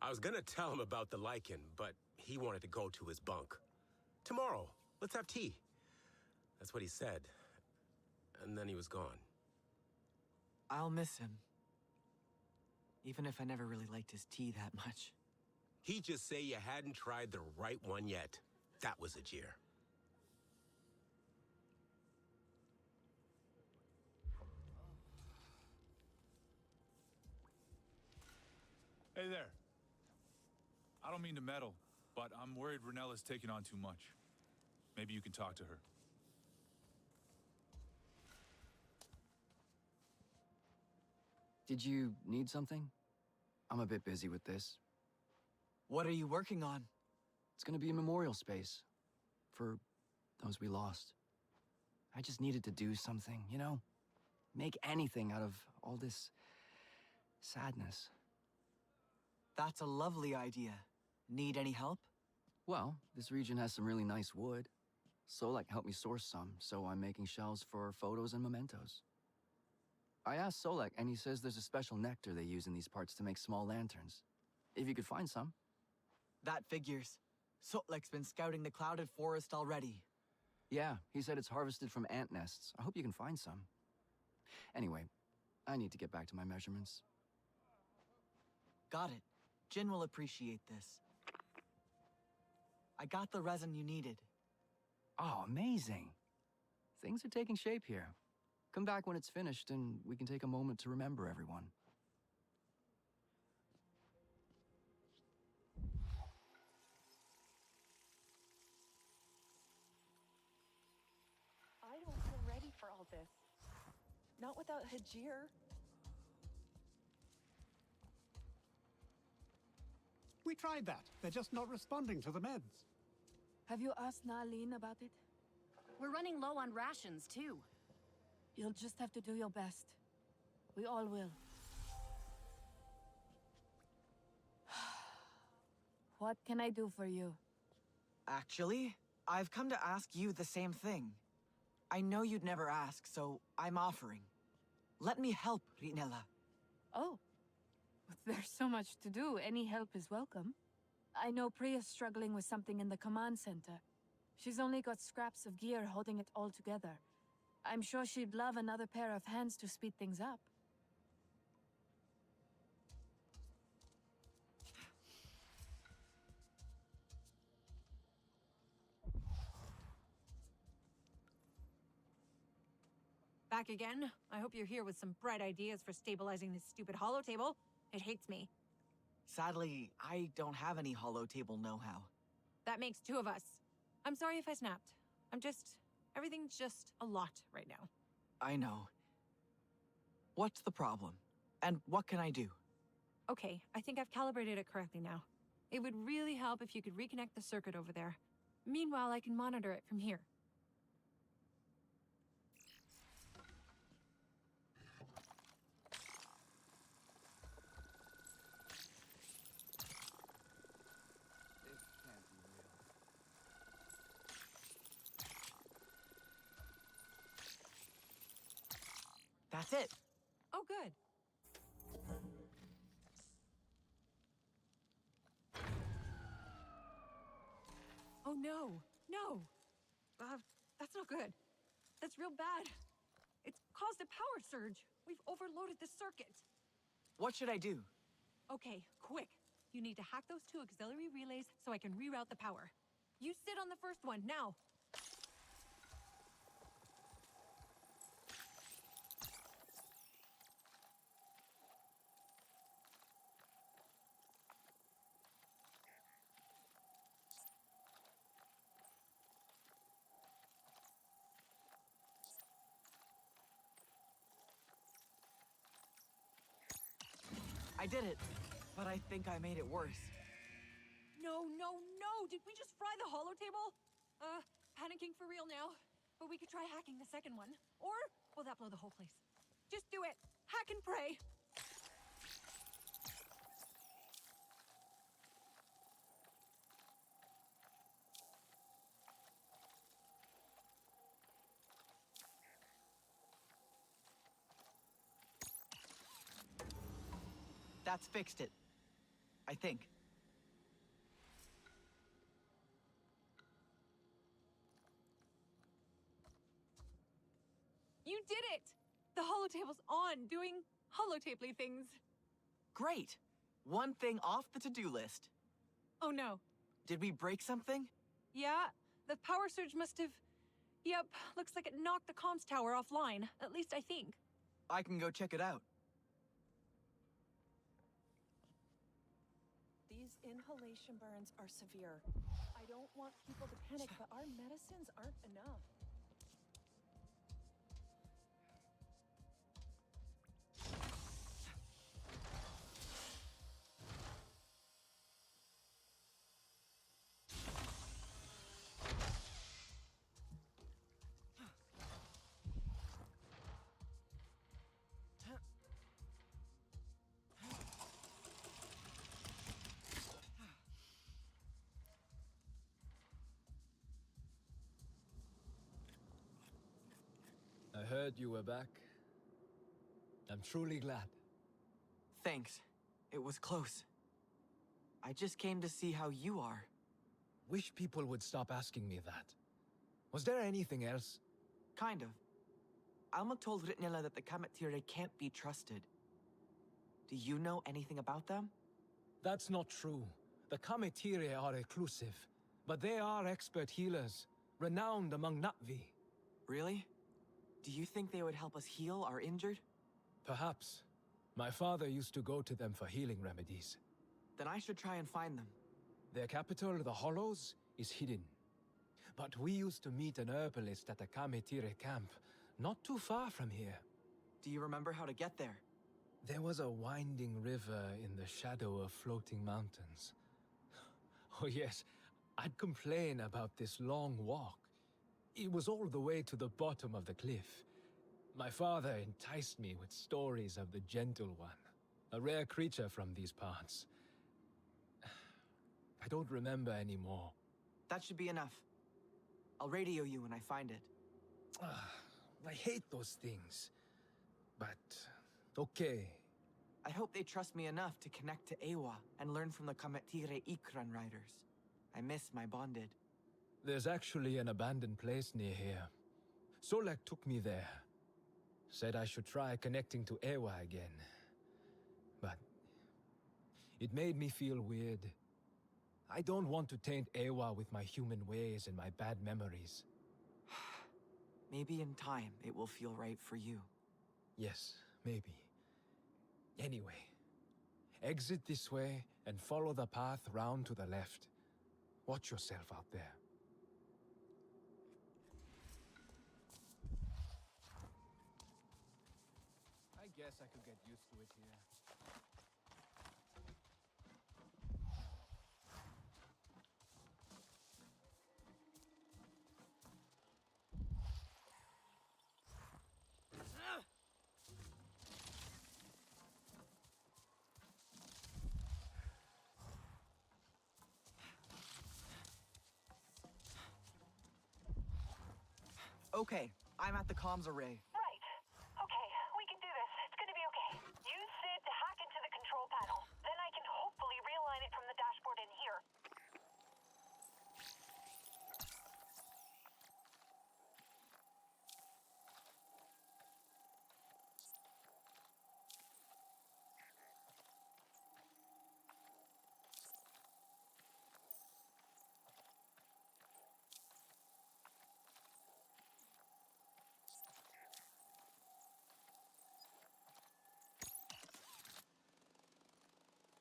I was gonna tell him about the lichen, but he wanted to go to his bunk. Tomorrow, let's have tea. That's what he said. And then he was gone. I'll miss him. Even if I never really liked his tea that much. He'd just say you hadn't tried the right one yet. That was Hajir. Hey there. I don't mean to meddle, but I'm worried RI'NELA's taking on too much. Maybe you can talk to her. Did you need something? I'm a bit busy with this. What are you working on? It's gonna be a memorial space for those we lost. I just needed to do something, you know? Make anything out of all this sadness. That's a lovely idea. Need any help? Well, this region has some really nice wood. Solek helped me source some, so I'm making shells for photos and mementos. I asked Solek, and he says there's a special nectar they use in these parts to make small lanterns. If you could find some. That figures. Solek's been scouting the clouded forest already. Yeah, he said it's harvested from ant nests. I hope you can find some. Anyway, I need to get back to my measurements. Got it. Jin will appreciate this. I got the resin you needed. Oh, amazing. Things are taking shape here. Come back when it's finished and we can take a moment to remember everyone. I don't feel ready for all this. Not without Hajir. We tried that. They're just not responding to the meds. Have you asked Nalin about it? We're running low on rations, too. You'll just have to do your best. We all will. What can I do for you? Actually, I've come to ask you the same thing. I know you'd never ask, so I'm offering. Let me help, RI'NELA. Oh. There's so much to do. Any help is welcome. I know Priya's struggling with something in the command center. She's only got scraps of gear holding it all together. I'm sure she'd love another pair of hands to speed things up. Back again? I hope you're here with some bright ideas for stabilizing this stupid holotable. It hates me. Sadly, I don't have any holotable know-how. That makes two of us. I'm sorry if I snapped. Everything's just a lot right now. I know. What's the problem? And what can I do? Okay, I think I've calibrated it correctly now. It would really help if you could reconnect the circuit over there. Meanwhile, I can monitor it from here. That's it. Oh, good. Oh, no. No. That's not good. That's real bad. It's caused a power surge. We've overloaded the circuit. What should I do? Okay, quick. You need to hack those two auxiliary relays so I can reroute the power. You sit on the first one, now. I did it, but I think I made it worse. No, no, no! Did we just fry the holotable? Panicking for real now. But we could try hacking the second one. Or will that blow the whole place? Just do it! Hack and pray! That's fixed it. I think. You did it! The holotable's on, doing holotapely things. Great! One thing off the to-do list. Oh no. Did we break something? Yeah, the power surge must have... Yep, looks like it knocked the comms tower offline. At least I think. I can go check it out. These inhalation burns are severe. I don't want people to panic, but our medicines aren't enough. I heard you were back. I'm truly glad. Thanks. It was close. I just came to see how you are. Wish people would stop asking me that. Was there anything else? Kind of. Alma told RI'NELA that the Kametire can't be trusted. Do you know anything about them? That's not true. The Kametire are reclusive, but they are expert healers, renowned among Na'vi. Really? Do you think they would help us heal our injured? Perhaps. My father used to go to them for healing remedies. Then I should try and find them. Their capital, the Hollows, is hidden. But we used to meet an herbalist at the Kametire camp, not too far from here. Do you remember how to get there? There was a winding river in the shadow of floating mountains. Oh yes, I'd complain about this long walk. It was all the way to the bottom of the cliff. My father enticed me with stories of the Gentle One, a rare creature from these parts. I don't remember anymore. That should be enough. I'll radio you when I find it. I hate those things. But, okay. I hope they trust me enough to connect to Ewa and learn from the Kametire Ikran riders. I miss my bonded. There's actually an abandoned place near here. Solek took me there. Said I should try connecting to Ewa again. But it made me feel weird. I don't want to taint Ewa with my human ways and my bad memories. Maybe in time it will feel right for you. Yes, maybe. Anyway, exit this way and follow the path round to the left. Watch yourself out there. I guess I could get used to it here. Okay, I'm at the comms array. Right. Okay, we can do this. It's gonna be okay. Use Sid to hack into the control panel. Then I can hopefully realign it from the dashboard in here.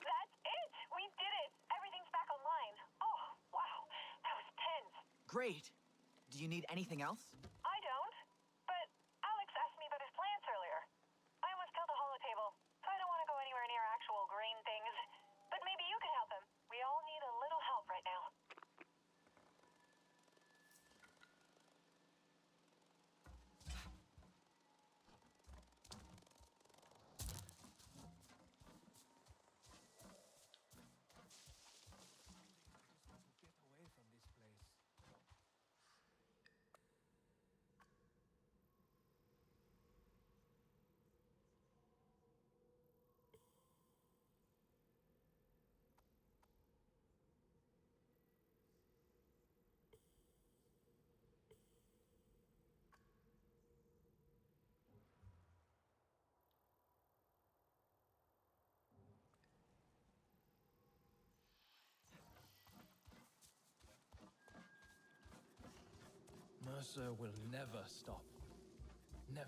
That's it! We did it! Everything's back online. Oh, wow. That was tense. Great. Do you need anything else? I don't. But Alex asked me about his plants earlier. I almost killed a holotable, so I don't want to go anywhere near actual green things. But maybe you can help him. We all need a little help right now. Get away from this place. Mercer will never stop. Never.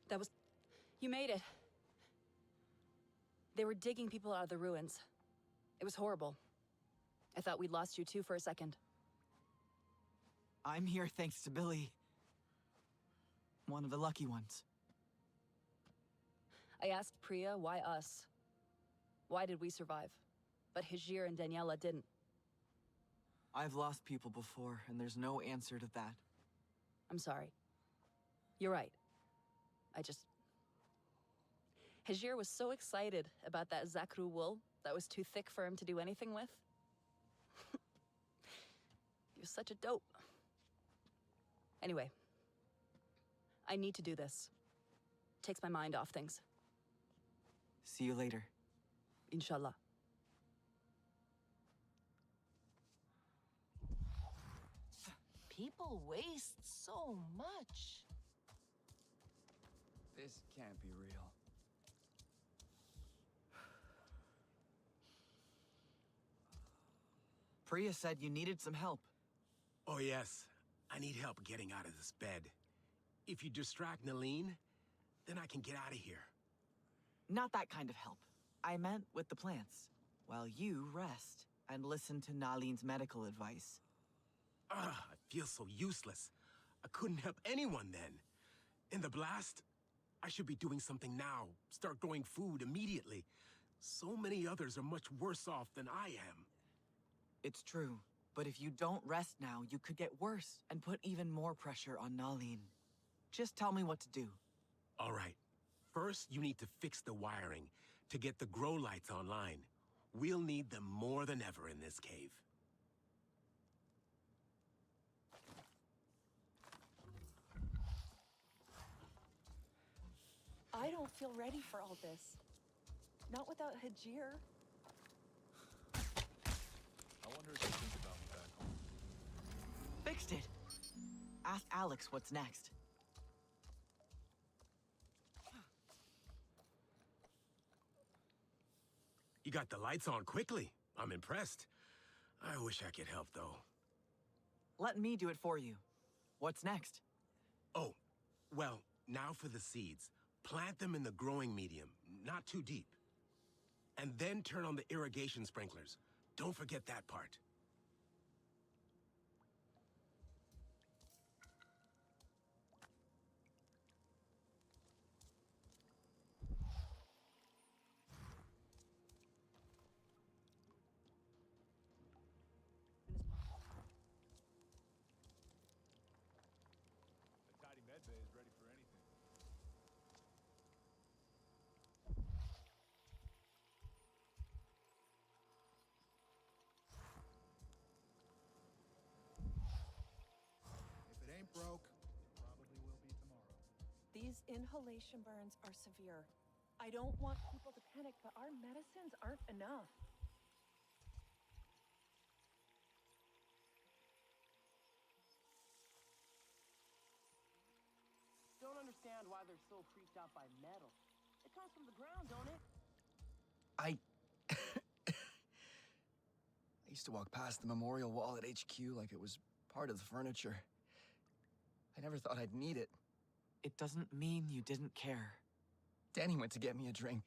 That was... You made it. They were digging people out of the ruins. It was horrible. I thought we'd lost you too for a second. I'm here thanks to Billy. One of the lucky ones. I asked Priya why us. Why did we survive? But Hajir and Daniela didn't. I've lost people before, and there's no answer to that. I'm sorry. You're right. I just... Hajir was so excited about that Zakru wool that was too thick for him to do anything with. He was such a dope. Anyway, I need to do this. Takes my mind off things. See you later. Inshallah. People waste so much. This can't be real. Priya said you needed some help. Oh, yes. I need help getting out of this bed. If you distract Nalene, then I can get out of here. Not that kind of help. I meant with the plants. While you rest and listen to Nalene's medical advice. I feel so useless. I couldn't help anyone then. In the blast, I should be doing something now. Start growing food immediately. So many others are much worse off than I am. It's true. But if you don't rest now, you could get worse and put even more pressure on Nalene. Just tell me what to do. All right. First, you need to fix the wiring to get the grow lights online. We'll need them more than ever in this cave. I don't feel ready for all this. Not without Hajir. I wonder if you think about me back home. Fixed it. Ask Alex what's next. You got the lights on quickly. I'm impressed. I wish I could help, though. Let me do it for you. What's next? Oh, well, now for the seeds. Plant them in the growing medium, not too deep. And then turn on the irrigation sprinklers. Don't forget that part. The tidy med bay is ready for anything. If it ain't broke, it probably will be tomorrow. These inhalation burns are severe. I don't want people to panic, but our medicines aren't enough. Don't understand why they're so freaked out by metal. It comes from the ground, don't it? I used to walk past the memorial wall at HQ like it was part of the furniture. I never thought I'd need it. It doesn't mean you didn't care. Danny went to get me a drink,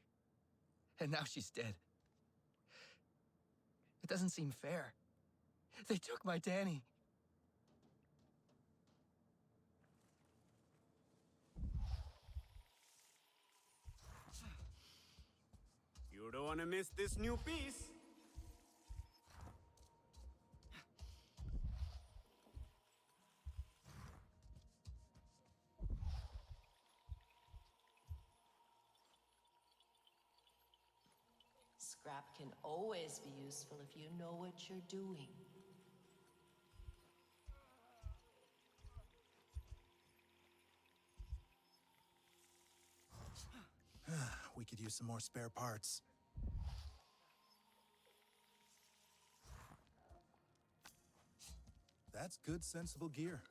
and now she's dead. It doesn't seem fair. They took my Danny. You don't want to miss this new piece. Scrap can always be useful if you know what you're doing. We could use some more spare parts. That's good, sensible gear.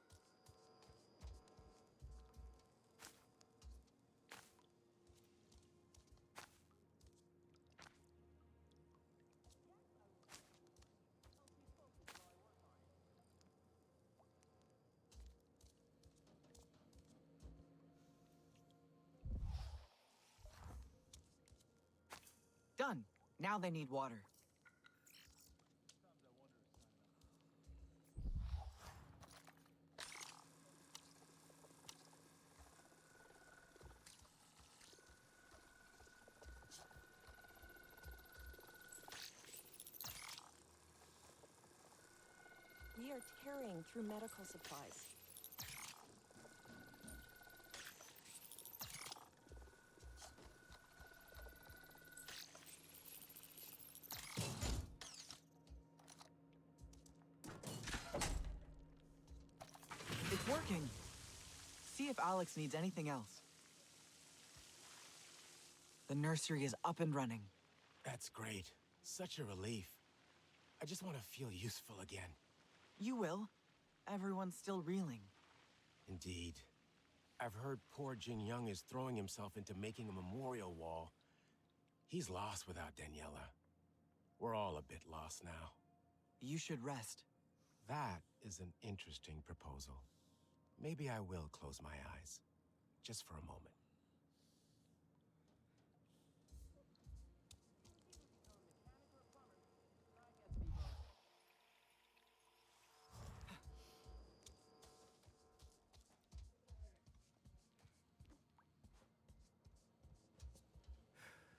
Done. Now they need water. We are tearing through medical supplies. It's working. See if Alex needs anything else. The nursery is up and running. That's great. Such a relief. I just want to feel useful again. You will. Everyone's still reeling. Indeed. I've heard poor Jin Young is throwing himself into making a memorial wall. He's lost without Daniela. We're all a bit lost now. You should rest. That is an interesting proposal. Maybe I will close my eyes. Just for a moment.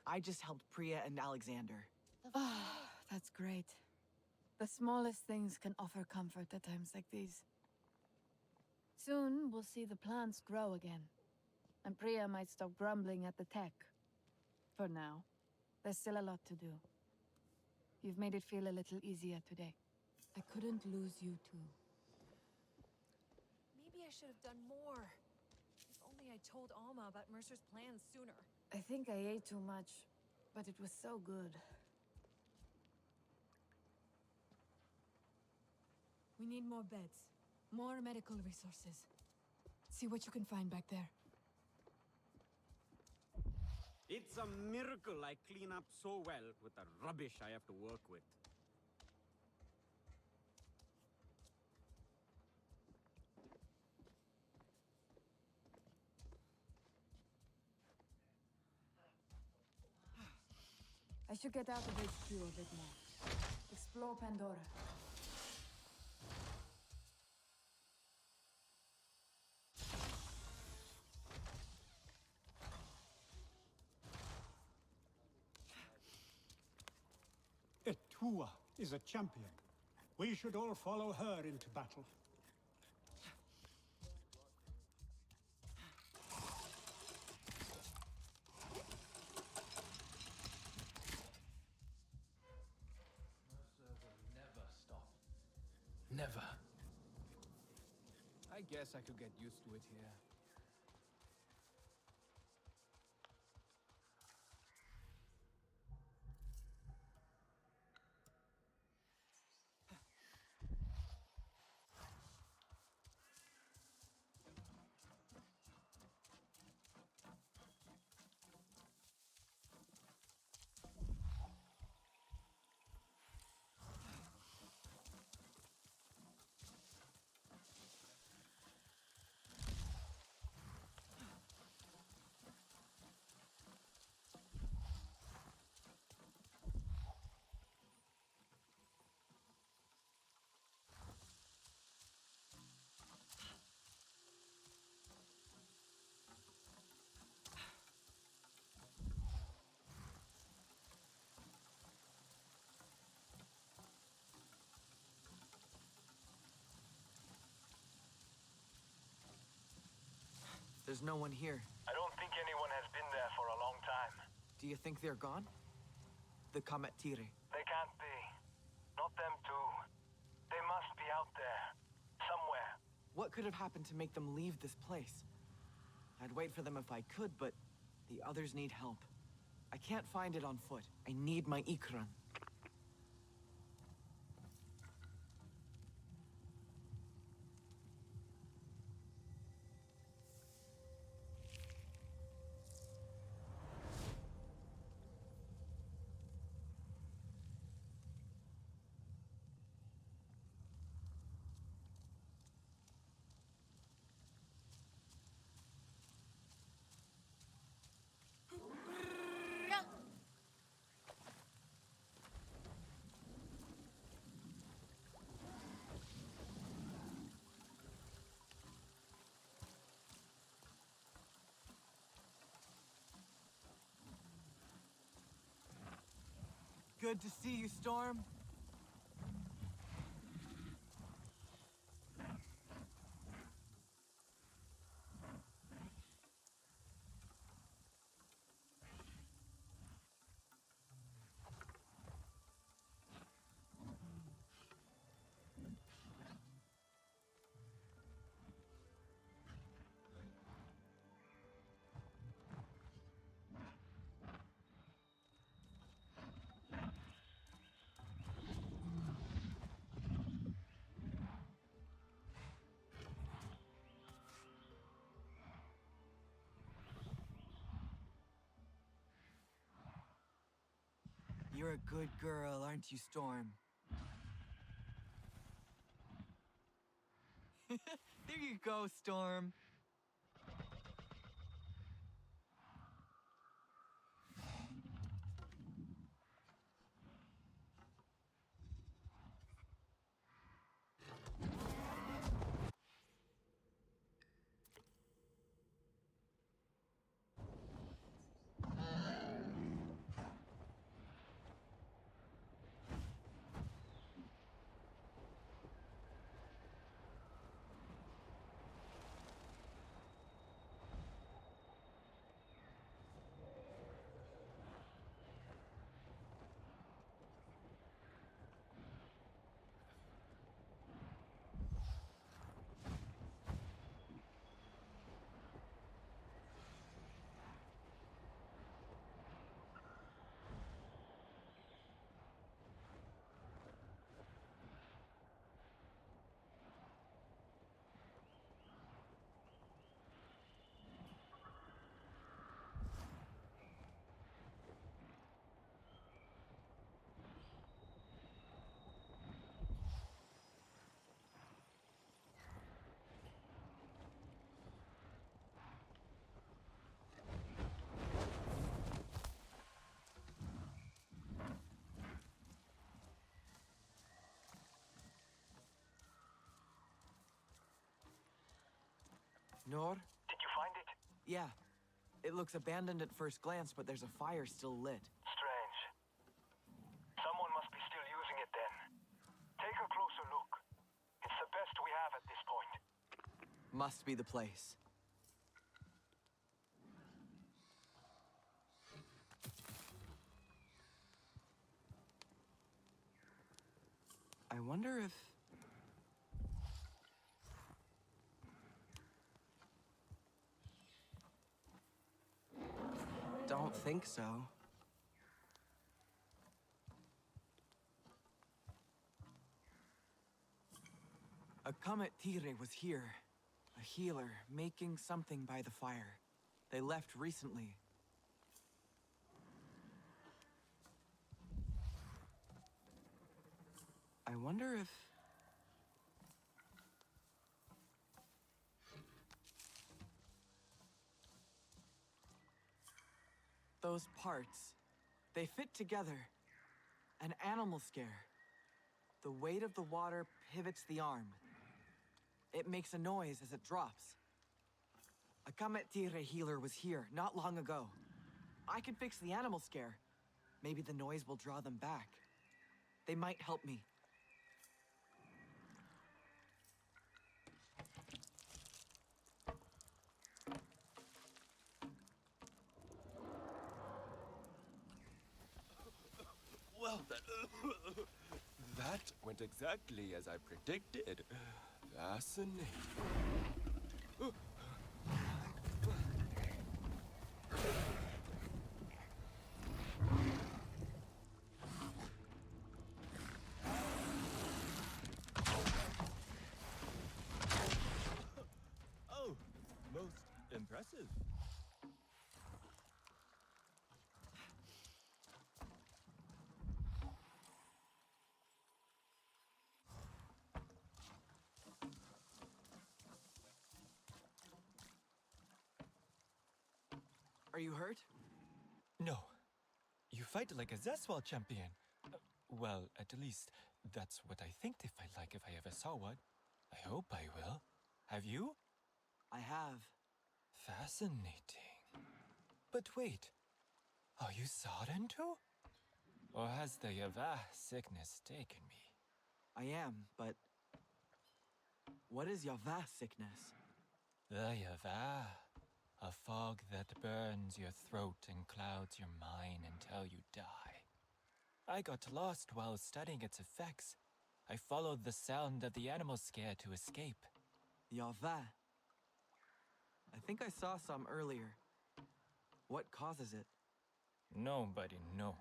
I just helped Priya and Alexander. That's great. The smallest things can offer comfort at times like these. Soon, we'll see the plants grow again. And Priya might stop grumbling at the tech. For now. There's still a lot to do. You've made it feel a little easier today. I couldn't lose you too. Maybe I should have done more. If only I told Alma about Mercer's plans sooner. I think I ate too much, but it was so good. We need more beds, more medical resources. See what you can find back there. It's a miracle I clean up so well with the rubbish I have to work with. I should get out of HQ a bit more. Explore Pandora. Etua is a champion. We should all follow her into battle. Mercer will never stop. Never. I guess I could get used to it here. There's no one here. I don't think anyone has been there for a long time. Do you think they're gone? The Kametire. They can't be. Not them too. They must be out there. Somewhere. What could have happened to make them leave this place? I'd wait for them if I could, but the others need help. I can't find it on foot. I need my Ikran. Good to see you, Storm. You're a good girl, aren't you, Storm? There you go, Storm. Nor? Did you find it? Yeah. It looks abandoned at first glance, but there's a fire still lit. Strange. Someone must be still using it then. Take a closer look. It's the best we have at this point. Must be the place. I wonder if... Don't think so. A Comet Tire was here. A healer, making something by the fire. They left recently. I wonder if... Those parts, they fit together. An animal scare. The weight of the water pivots the arm. It makes a noise as it drops. A Comet Tire healer was here not long ago. I can fix the animal scare. Maybe the noise will draw them back. They might help me. Well, that went exactly as I predicted. Fascinating. Oh, most impressive. Are you hurt? No. You fight like a Zeswal champion. Well, at least, that's what I think they fight like if I ever saw one. I hope I will. Have you? I have. Fascinating. But wait. Are you Sarentu? Or has the Yavah sickness taken me? I am, but... What is Yavah sickness? The Yavah. A fog that burns your throat and clouds your mind until you die. I got lost while studying its effects. I followed the sound of the animal scare to escape. Yavah. I think I saw some earlier. What causes it? Nobody knows.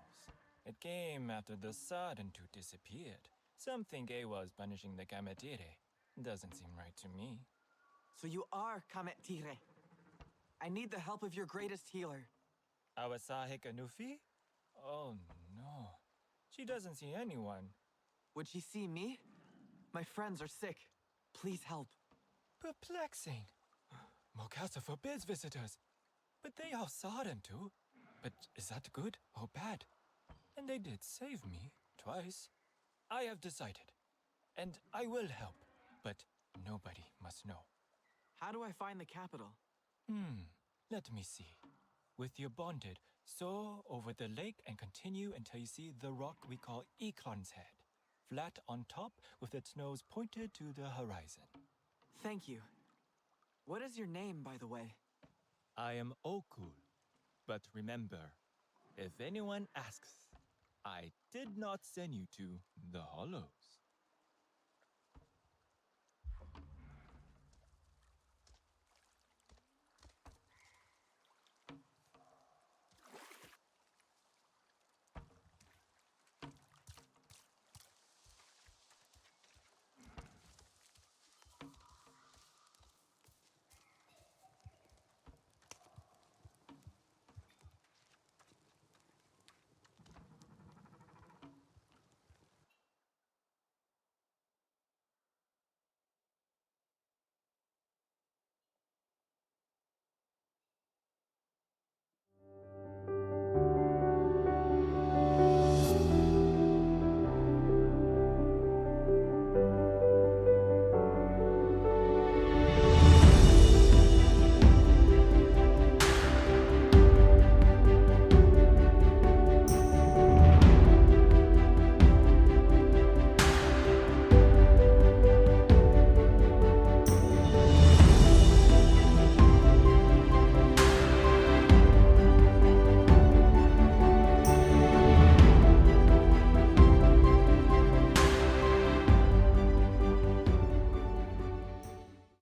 It came after the Sarentu disappeared. Some think Awa was punishing the Kametire. Doesn't seem right to me. So you are Kametire. I need the help of your greatest healer. Awasahika Nufi? Oh no. She doesn't see anyone. Would she see me? My friends are sick. Please help. Perplexing. Mokasa forbids visitors. But they are Sarentu. But is that good or bad? And they did save me twice. I have decided. And I will help. But nobody must know. How do I find the capital? Let me see. With your bonded, soar over the lake and continue until you see the rock we call Eklon's Head. Flat on top with its nose pointed to the horizon. Thank you. What is your name, by the way? I am Okul. But remember, if anyone asks, I did not send you to the Hollow.